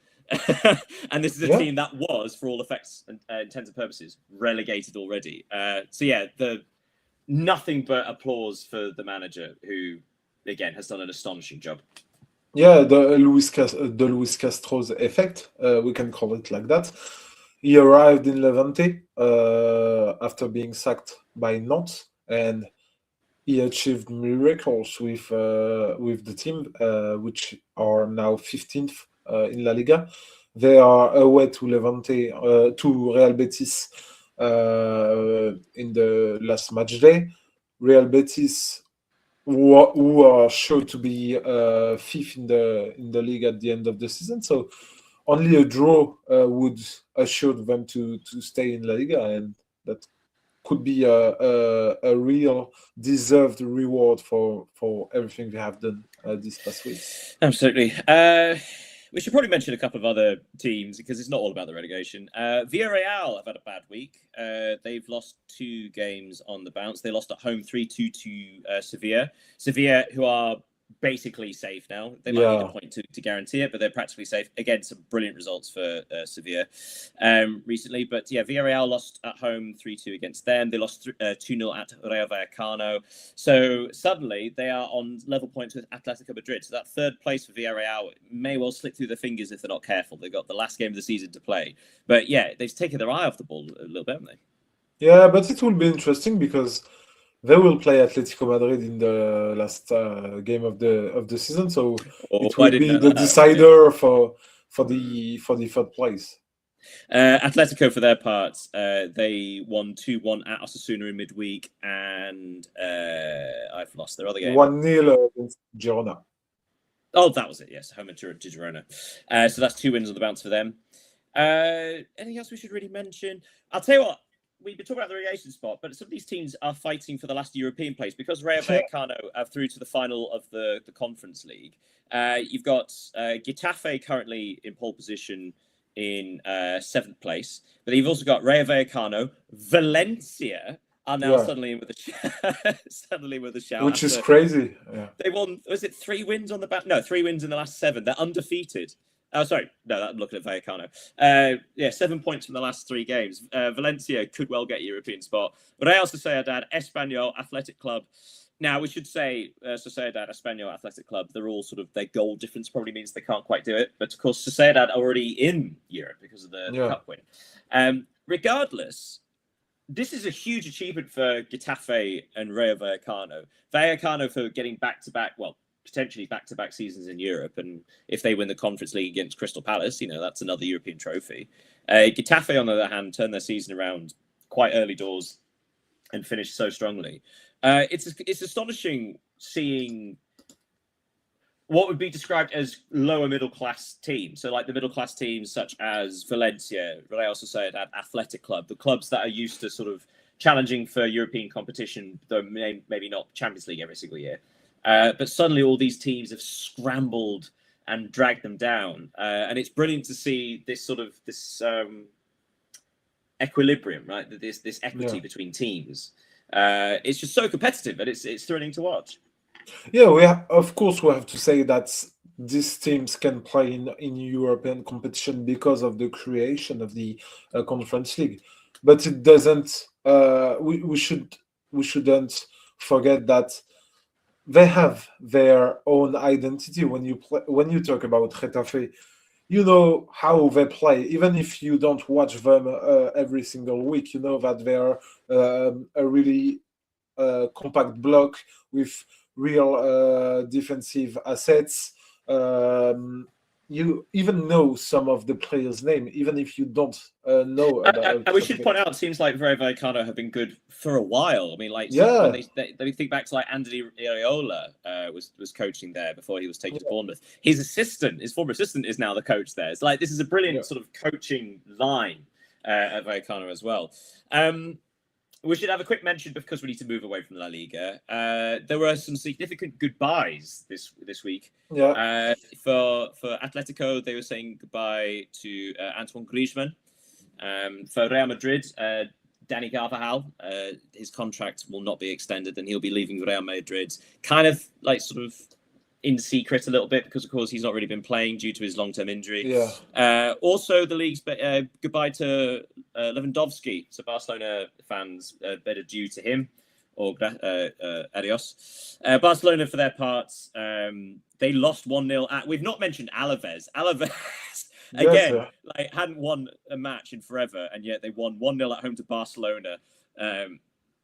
And this is a team that was, for all effects and intents and purposes, relegated already. So yeah, nothing but applause for the manager, who again has done an astonishing job. Yeah, the Luis Castro's effect, we can call it like that. He arrived in Levante after being sacked by Nantes, and he achieved miracles with the team, which are now 15th in La Liga. They are away to Levante, to Real Betis in the last match day. Real Betis, who are sure to be fifth in the league at the end of the season. So only a draw would assure them to stay in La Liga, and that could be a real deserved reward for everything they have done this past week. Absolutely. We should probably mention a couple of other teams, because it's not all about the relegation. Villarreal have had a bad week. They've lost 2 games on the bounce. They lost at home 3-2 to Sevilla. Sevilla, who are basically safe now. They might need a point to guarantee it, but they're practically safe. Again, some brilliant results for Sevilla recently. But yeah, Villarreal lost at home 3-2 against them. They lost 2-0 at Rayo Vallecano. So suddenly they are on level points with Atletico Madrid. So that third place for Villarreal may well slip through their fingers if they're not careful. They've got the last game of the season to play. But yeah, they've taken their eye off the ball a little bit, haven't they? Yeah, but it will be interesting because they will play Atletico Madrid in the last game of the season, so it will be the decider for the third place. Atletico, for their part, they won 2-1 at Osasuna in midweek, and I've lost their other game. 1-0 against Girona. Oh, that was it. Yes, home to Girona. So that's 2 wins on the bounce for them. Anything else we should really mention? I'll tell you what. We've been talking about the relegation spot, but some of these teams are fighting for the last European place because Rayo Vallecano are through to the final of the Conference League. You've got Getafe currently in pole position in 7th place, but you've also got Rayo Vallecano. Valencia are now suddenly in with a shout, which is crazy. Yeah. They won. Was it 3 wins on the back? No, 3 wins in the last 7. They're undefeated. Oh, sorry. No, I'm looking at Vallecano. 7 points from the last 3 games. Valencia could well get a European spot. But Real Sociedad, Espanyol, Athletic Club. Now, we should say Sociedad, Espanyol, Athletic Club, they're all sort of, their goal difference probably means they can't quite do it. But, of course, Sociedad are already in Europe because of the cup win. Regardless, this is a huge achievement for Getafe and Rayo Vallecano. Vallecano for getting back-to-back, potentially back-to-back seasons in Europe, and if they win the Conference League against Crystal Palace, that's another European trophy. Getafe, on the other hand, turned their season around quite early doors and finished so strongly. It's astonishing seeing what would be described as lower middle class teams. So like the middle class teams such as Valencia, Real Sociedad, Athletic Club, the clubs that are used to sort of challenging for European competition, though maybe not Champions League every single year. But suddenly all these teams have scrambled and dragged them down. And it's brilliant to see this equilibrium, right? This equity between teams. It's just so competitive, and it's thrilling to watch. Yeah, we have to say that these teams can play in European competition because of the creation of the Conference League. but it doesn't. We shouldn't forget that they have their own identity. When you talk about Getafe, you know how they play. Even if you don't watch them every single week, you know that they're a really compact block with real defensive assets. Um, you even know some of the players' name, even if you don't know about We should something. point out, it seems like Ray Vallecano have been good for a while. I mean, like when Yeah, they think back to like Andy Iraola was coaching there before he was taken to Bournemouth. His former assistant, is now the coach there. It's like this is a brilliant yeah, sort of coaching line at Vallecano as well. We should have a quick mention because we need to move away from La Liga. There were some significant goodbyes this week. yeah. For Atletico, they were saying goodbye to Antoine Griezmann. For Real Madrid, Danny Carvajal, his contract will not be extended, and he'll be leaving Real Madrid kind of like sort of in secret a little bit because, of course, he's not really been playing due to his long-term injury. Yeah. Also, the league's goodbye to Lewandowski. So Barcelona fans, better due to him, or adios. Barcelona, for their parts, they lost 1-0. We've not mentioned Alaves. Alaves, again, Yes, like hadn't won a match in forever, and yet they won 1-0 at home to Barcelona.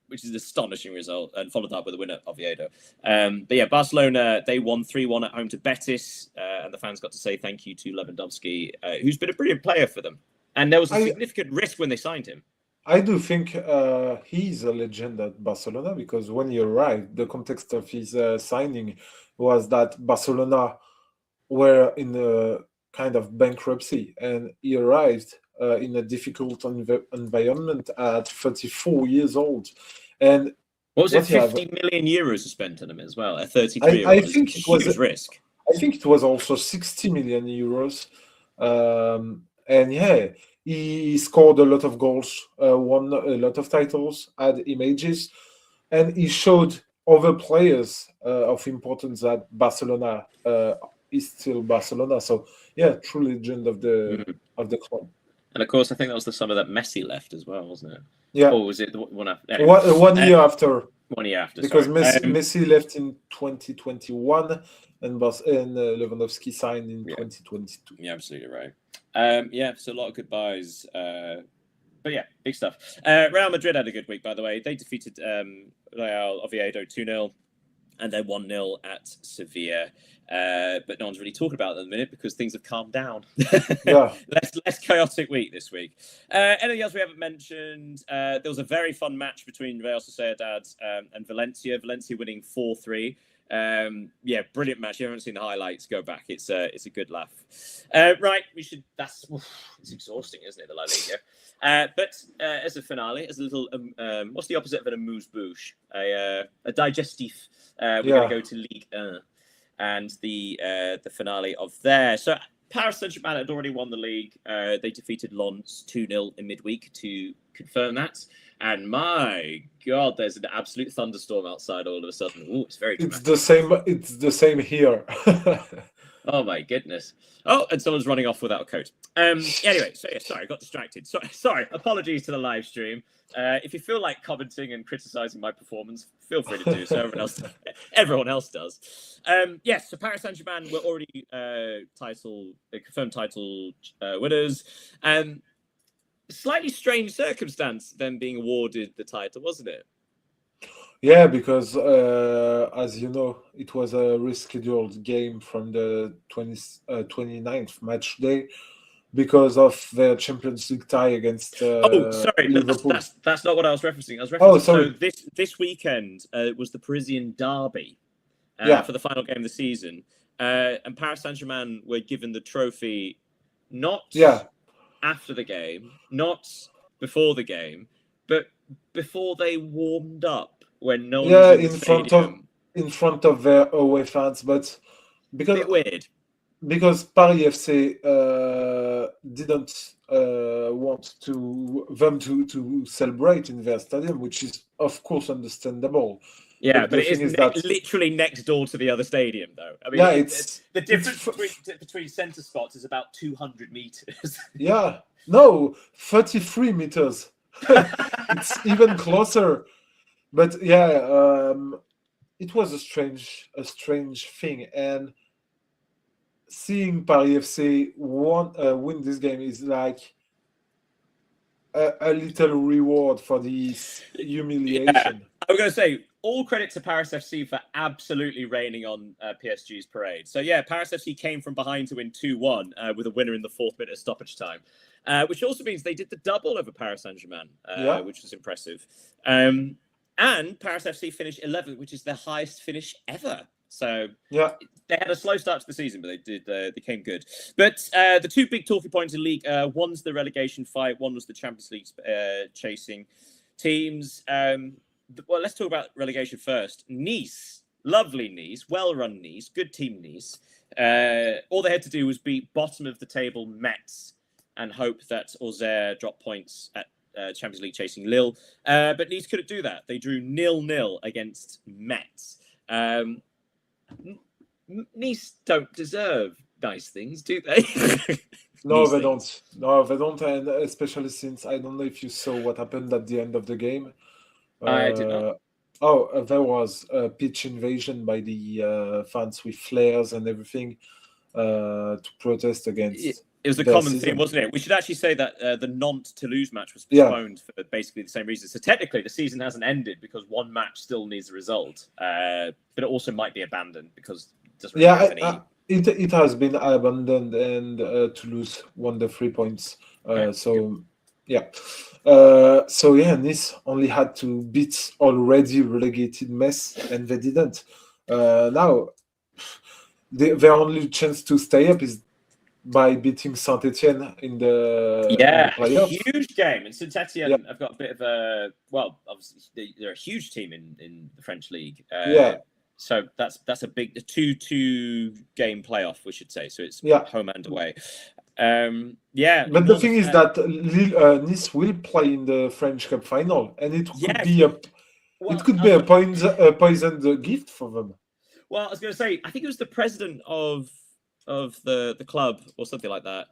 Which is an astonishing result, and followed up with a win at Oviedo. But yeah, Barcelona, they won 3-1 at home to Betis, and the fans got to say thank you to Lewandowski, who's been a brilliant player for them. And there was a significant risk when they signed him. I do think he's a legend at Barcelona because when he arrived, the context of his signing was that Barcelona were in a kind of bankruptcy, and he arrived in a difficult environment at 34 years old. And what was it? what you have, 50 million euros spent on him as well. At 33 I years old, think it's it a was, huge risk. I think it was also 60 million euros. And yeah, he scored a lot of goals, won a lot of titles, had images, and he showed other players of importance that Barcelona is still Barcelona. So yeah, true legend of the club. And of course, I think that was the summer that Messi left as well, wasn't it? Yeah, Or was it the one after? Anyway, one year after. 1 year after, Because sorry. Messi left in 2021 and Lewandowski signed in 2022. Yeah, absolutely right. Yeah, so a lot of goodbyes. But yeah, big stuff. Real Madrid had a good week, by the way. They defeated Real Oviedo 2-0 and then 1-0 at Sevilla. But no one's really talking about it at the minute because things have calmed down. Yeah. less chaotic week this week. Anything else we haven't mentioned? There was a very fun match between Real Sociedad and Valencia. Valencia winning 4-3. Yeah, brilliant match. You haven't seen the highlights, go back. It's a good laugh. Right, it's exhausting, isn't it, the La Liga? But as a finale, as a little what's the opposite of an amuse-bouche? A digestif. We're going to go to Ligue 1 and the finale of there. So Paris Saint-Germain had already won the league. They defeated Lens 2-0 in midweek to confirm that. And my God, there's an absolute thunderstorm outside all of a sudden. Ooh, it's very dramatic. It's the same here. Oh my goodness. Oh, and someone's running off without a coat. Anyway, so yeah, sorry, I got distracted. Sorry, apologies to the live stream. If you feel like commenting and criticizing my performance, feel free to do so. Everyone else does. Yes, so Paris Saint-Germain were already confirmed title winners. Slightly strange circumstance, them being awarded the title, wasn't it? Yeah, because as you know, it was a rescheduled game from the 29th match day because of their Champions League tie against sorry, Liverpool. that's not what I was referencing. I was referencing sorry. So this weekend was the Parisian derby for the final game of the season, and Paris Saint-Germain were given the trophy not after the game, not before the game, but before they warmed up. When no one was in the in front of their away fans, but because a bit weird. Because Paris FC didn't want them to celebrate in their stadium, which is of course understandable. Yeah, but it is literally next door to the other stadium, though. I mean, yeah, the difference between centre spots is about 200 meters. Yeah, no, 33 meters. It's even closer. But yeah, it was a strange thing, and seeing Paris FC win this game is like a little reward for this Yeah, humiliation. I was going to say all credit to Paris FC for absolutely raining on PSG's parade. So yeah, Paris FC came from behind to win 2-1 with a winner in the 4th minute of stoppage time, which also means they did the double over Paris Saint-Germain, Yeah, which was impressive. And Paris FC finished 11th, which is their highest finish ever. So yeah, they had a slow start to the season, but they came good. But the two big talking points in league, one's the relegation fight, one was the Champions League chasing teams. Well, let's talk about relegation first. Nice, lovely Nice, well-run Nice, good team Nice. All they had to do was beat bottom of the table Metz and hope that Auxerre dropped points at Champions League chasing Lille. But Nice couldn't do that. They drew 0-0 against Metz. Nice don't deserve nice things, do they? no, Nice they things. don't. No, they don't, and especially since I don't know if you saw what happened at the end of the game. I did not. There was a pitch invasion by the fans with flares and everything to protest against It was a their common season. theme, wasn't it? We should actually say that the Nantes-Toulouse match was Yeah. postponed for basically the same reason. So technically, the season hasn't ended because one match still needs a result, but it also might be abandoned because it doesn't really Yeah, have any. it has been abandoned, and Toulouse won the 3 points. Right, So yeah, Nice only had to beat already relegated Metz, and they didn't. Now, their only chance to stay up is by beating Saint-Etienne in the playoffs. Huge game. And Saint-Etienne Yeah. have got a bit of a obviously they're a huge team in the French league. Yeah. So that's a big 2-2 game playoff, we should say. So it's Yeah. home and away. But the thing is that Nice will play in the French Cup final, and it could be a poisoned gift for them. Well, I was going to say, I think it was the president of the club or something like that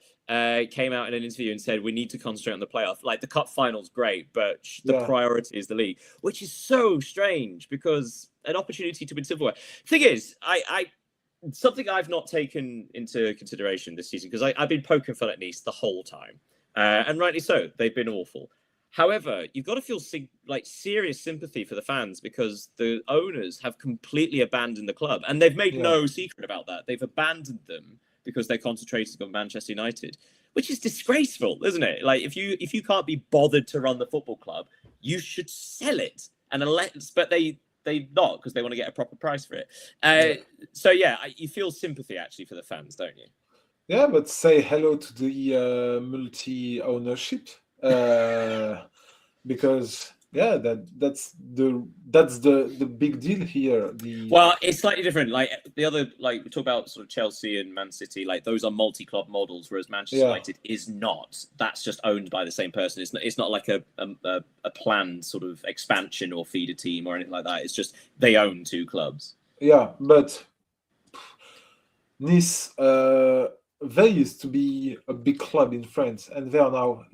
came out in an interview and said we need to concentrate on the playoff. Like the cup final's great, but the priority is the league, which is so strange because an opportunity to win silverware. Thing is, I something I've not taken into consideration this season because I've been poking fun at Nice the whole time, and rightly so. They've been awful. However, you've got to feel serious sympathy for the fans because the owners have completely abandoned the club, and they've made no secret about that. They've abandoned them because they're concentrating on Manchester United, which is disgraceful, isn't it? Like if you can't be bothered to run the football club, you should sell it but they not because they want to get a proper price for it. So yeah, you feel sympathy actually for the fans, don't you? Yeah, but say hello to the multi-ownership because that's the big deal here. Well, it's slightly different. Like the other, like we talk about sort of Chelsea and Man City, like those are multi-club models, whereas Manchester United is not. That's just owned by the same person. It's not like a planned sort of expansion or feeder team or anything like that. It's just they own two clubs. Yeah, but Nice, they used to be a big club in France, and they are now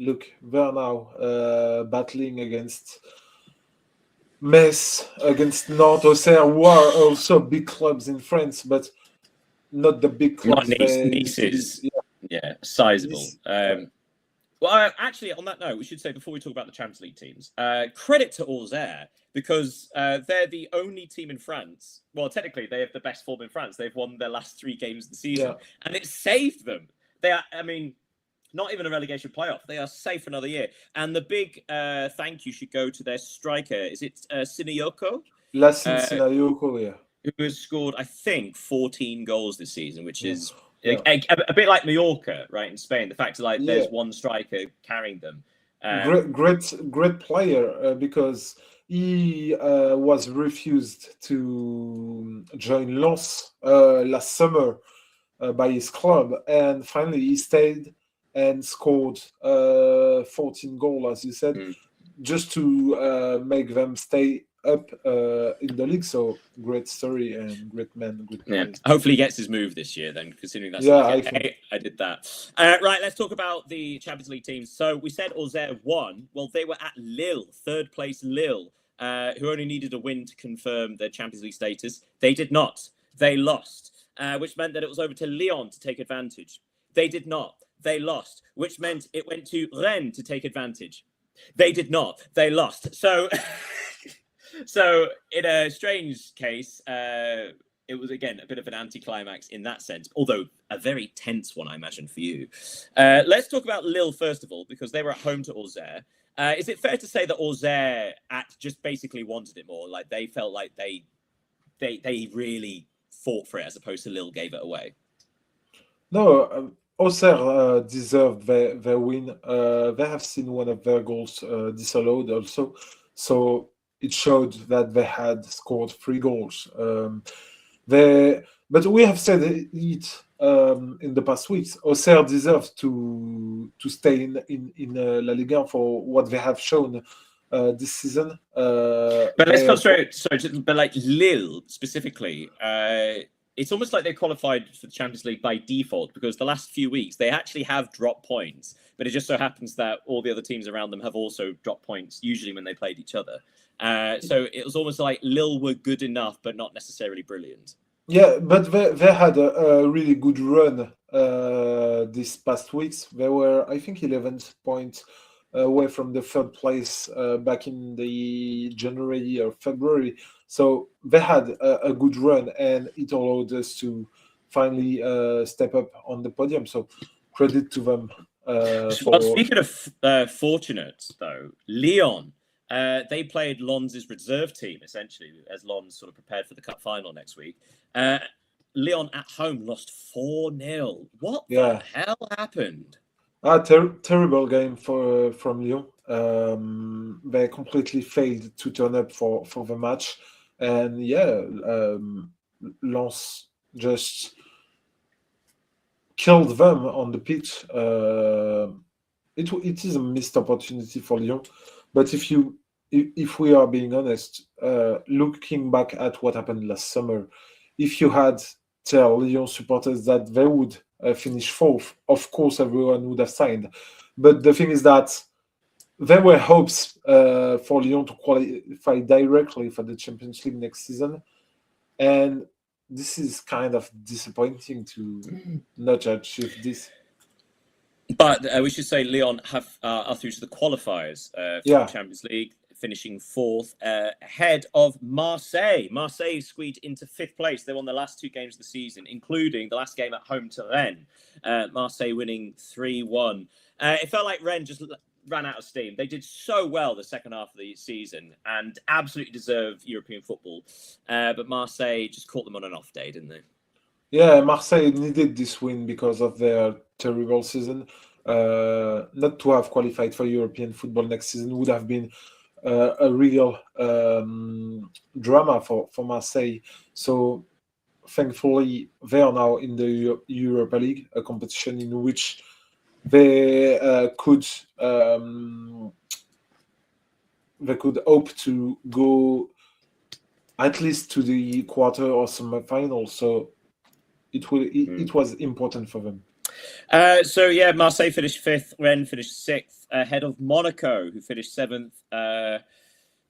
battling against Metz, against Nantes, Auxerre, who are also big clubs in France, but not the big clubs. Nice is sizable. Well, actually, on that note, we should say before we talk about the Champions League teams, credit to Auxerre because they're the only team in France. Well, technically, they have the best form in France. They've won their last 3 games of the season, and it saved them. They are, I mean, not even a relegation playoff. They are safe for another year. And the big thank you should go to their striker. Is it Sinayoko? Sinayoko, yeah. Who has scored, I think, 14 goals this season, which is a bit like Mallorca, right, in Spain. The fact that there's one striker carrying them. Great player because he was refused to join Lens last summer by his club, and finally he stayed and scored 14 goals, as you said, just to make them stay up in the league. So great story and great man, good Yeah, prize. hopefully he gets his move this year then, considering that's Yeah, like, I think. hey, I did that. Right, let's talk about the Champions League teams. So we said Auxerre won. Well, they were at Lille, third place Lille, who only needed a win to confirm their Champions League status. They did not. They lost, which meant that it was over to Lyon to take advantage. They did not. They lost, which meant it went to Rennes to take advantage. They did not. They lost. So, so in a strange case, it was again a bit of an anticlimax in that sense, although a very tense one, I imagine, for you. Let's talk about Lille first of all, because they were at home to Auxerre. Is it fair to say that Auxerre just basically wanted it more? Like they felt like they really fought for it, as opposed to Lille gave it away. No, Auxerre deserved their win. They have seen one of their goals disallowed also. So it showed that they had scored 3 goals. But we have said it in the past weeks. Auxerre deserves to stay in La Ligue for what they have shown this season. But let's concentrate. But like Lille specifically, it's almost like they qualified for the Champions League by default, because the last few weeks they actually have dropped points. But it just so happens that all the other teams around them have also dropped points, usually when they played each other. So it was almost like Lille were good enough, but not necessarily brilliant. Yeah, but they had a really good run these past weeks. They were, I think, 11 points away from the third place back in the January or February. So they had a good run, and it allowed us to finally step up on the podium. So credit to them. Well, speaking of fortunate, though, Lyon, they played Lens' reserve team, essentially, as Lens sort of prepared for the cup final next week. Lyon at home lost 4-0. What the hell happened? Terrible game from Lyon. They completely failed to turn up for the match. And Lens just killed them on the pitch. It is a missed opportunity for Lyon. But if we are being honest, looking back at what happened last summer, if you had tell Lyon supporters that they would finish 4th, of course everyone would have signed. But the thing is that there were hopes for Lyon to qualify directly for the Champions League next season. And this is kind of disappointing to not achieve this. But we should say Lyon are through to the qualifiers for the Champions League, finishing 4th, ahead of Marseille. Marseille squeaked into 5th place. They won the last 2 games of the season, including the last game at home to Rennes. Marseille winning 3-1. It felt like Rennes just ran out of steam. They did so well the second half of the season and absolutely deserved European football. But Marseille just caught them on an off day, didn't they? Yeah, Marseille needed this win because of their terrible season. Not to have qualified for European football next season would have been a real drama for Marseille. So thankfully, they are now in the Europa League, a competition in which they could hope to go at least to the quarter or semi-final. So it was important for them. Marseille finished 5th, Rennes finished 6th, ahead of Monaco, who finished 7th,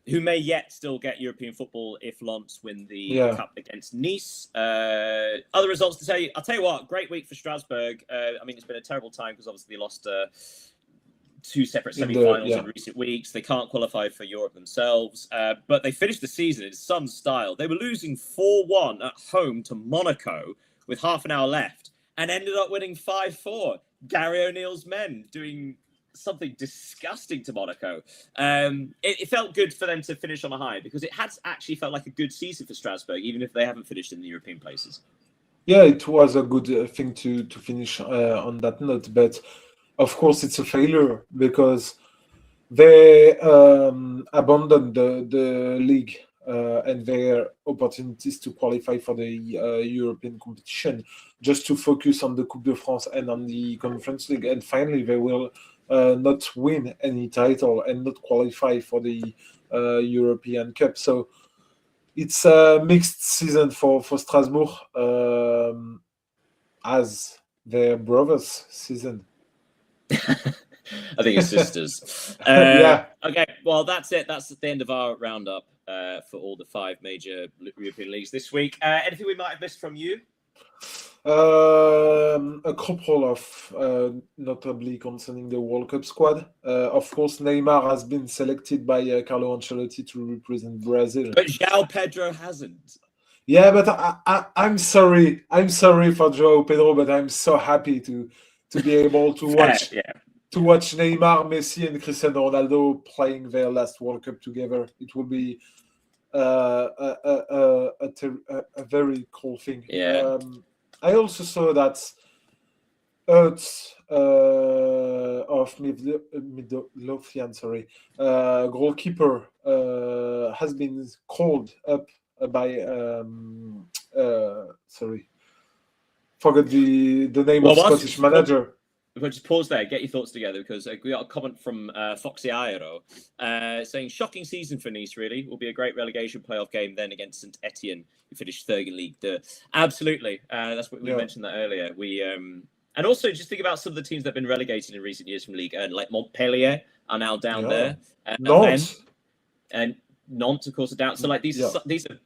who may yet still get European football if Lens win the cup against Nice. Other results to tell you. I'll tell you what, great week for Strasbourg. It's been a terrible time because obviously they lost 2 separate semi-finals in recent weeks. They can't qualify for Europe themselves, but they finished the season in some style. They were losing 4-1 at home to Monaco with half an hour left and ended up winning 5-4. Gary O'Neill's men doing something disgusting to Monaco. It felt good for them to finish on a high because it has actually felt like a good season for Strasbourg, even if they haven't finished in the European places. Yeah, it was a good thing to finish on that note. But of course, it's a failure because they abandoned the league and their opportunities to qualify for the European competition just to focus on the Coupe de France and on the Conference League. And finally, they will not win any title and not qualify for the European Cup. So it's a mixed season for Strasbourg, as their brothers' season. I think it's sisters. Yeah. Okay, well, that's it. That's the end of our roundup for all the 5 major European leagues this week. Anything we might have missed from you? A couple of notably concerning the World Cup squad. Of course, Neymar has been selected by Carlo Ancelotti to represent Brazil. But João Pedro hasn't. Yeah, but I'm sorry. I'm sorry for João Pedro, but I'm so happy to be able to watch to watch Neymar, Messi, and Cristiano Ronaldo playing their last World Cup together. It will be a very cool thing. Yeah. I also saw that Ertz of Midlothian, goalkeeper, has been called up by forgot the name of Scottish manager. We'll just pause there, get your thoughts together, because we got a comment from Foxy Aero saying, shocking season for Nice, really. Will be a great relegation playoff game then against St Etienne, who finished third in Ligue 2. Absolutely. That's what we mentioned that earlier. We and also just think about some of the teams that have been relegated in recent years from Ligue 1, like Montpellier are now down there. Nantes. And Nantes, of course, are down. So, like, these are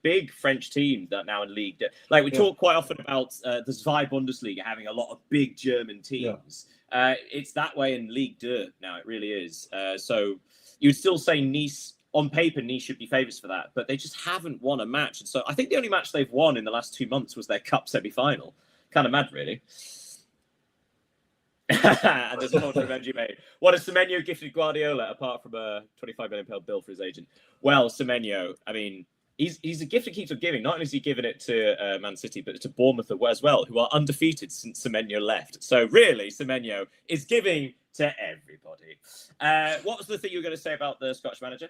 big French teams that are now in Ligue 2. Like, we talk quite often about the Zwei Bundesliga having a lot of big German teams. Yeah. It's that way in Ligue 2 now. It really is. So you'd still say Nice, on paper, Nice should be favourites for that, but they just haven't won a match. And so I think the only match they've won in the last 2 months was their cup semi-final. Kind of mad, really. And there's a comment from MG mate. What has Semenyo gifted Guardiola apart from a £25 million bill for his agent? Well, Semenyo, I mean, he's a gift that keeps on giving. Not only has he given it to Man City, but to Bournemouth as well, who are undefeated since Semenyo left. So really, Semenyo is giving to everybody. What was the thing you were going to say about the Scottish manager?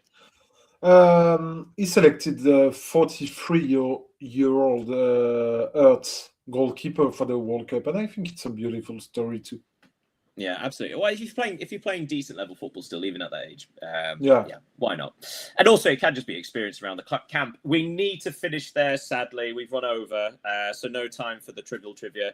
He selected the 43-year-old Ertz goalkeeper for the World Cup, and I think it's a beautiful story too. Yeah, absolutely. Well, if you're playing decent level football still, even at that age, why not? And also, it can just be experience around the camp. We need to finish there. Sadly, we've run over, so no time for the trivial trivia.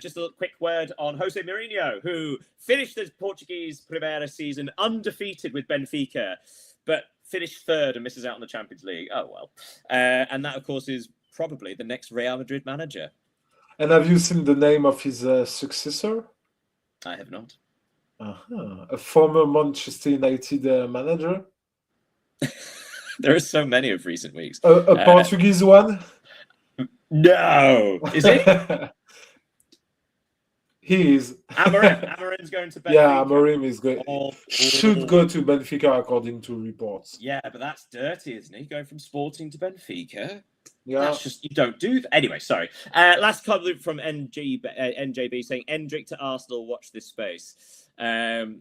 Just a quick word on Jose Mourinho, who finished the Portuguese Primera season undefeated with Benfica, but finished third and misses out on the Champions League. Oh well, and that, of course, is probably the next Real Madrid manager. And have you seen the name of his successor? I have not. A former Manchester United manager. There are so many of recent weeks. A Portuguese one? No. Is he? He is. Amorim's going to Benfica. Yeah, Amorim is going. Should go to Benfica according to reports. Yeah, but that's dirty, isn't he? Going from Sporting to Benfica. Yeah. That's just, you don't do that. Anyway, sorry. Last comment from NJB saying, Endrick to Arsenal, watch this space. I'll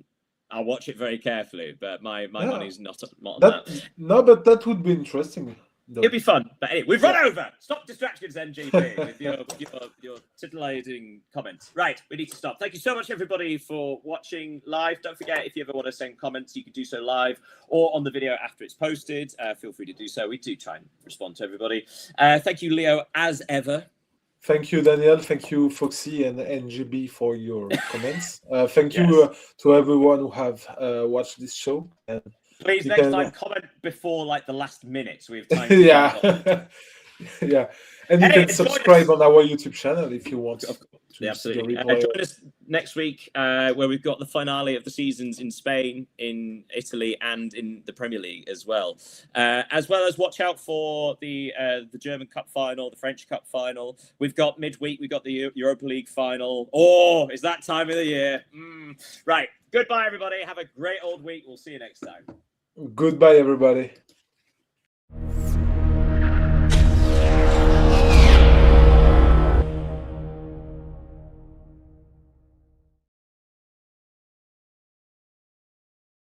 watch it very carefully, but my money's not on that. No, but that would be interesting. It'd be fun. But anyway, we've run over. Stop distractions, NJB, with your titillating comments. Right, we need to stop. Thank you so much, everybody, for watching live. Don't forget, if you ever want to send comments, you can do so live or on the video after it's posted. Feel free to do so. We do try and respond to everybody. Thank you, Leo, as ever. Thank you, Daniel. Thank you, Foxy and NGB, for your comments. Thank you to everyone who have watched this show. And please, next time, comment before like the last minute, so we have time. Yeah. And you can subscribe on our YouTube channel if you want. Absolutely. Join us next week, where we've got the finale of the seasons in Spain, in Italy, and in the Premier League as well. As watch out for the German Cup final, the French Cup final. We've got midweek, we've got the Europa League final. Oh, it's that time of the year. Right. Goodbye, everybody. Have a great old week. We'll see you next time. Goodbye, everybody.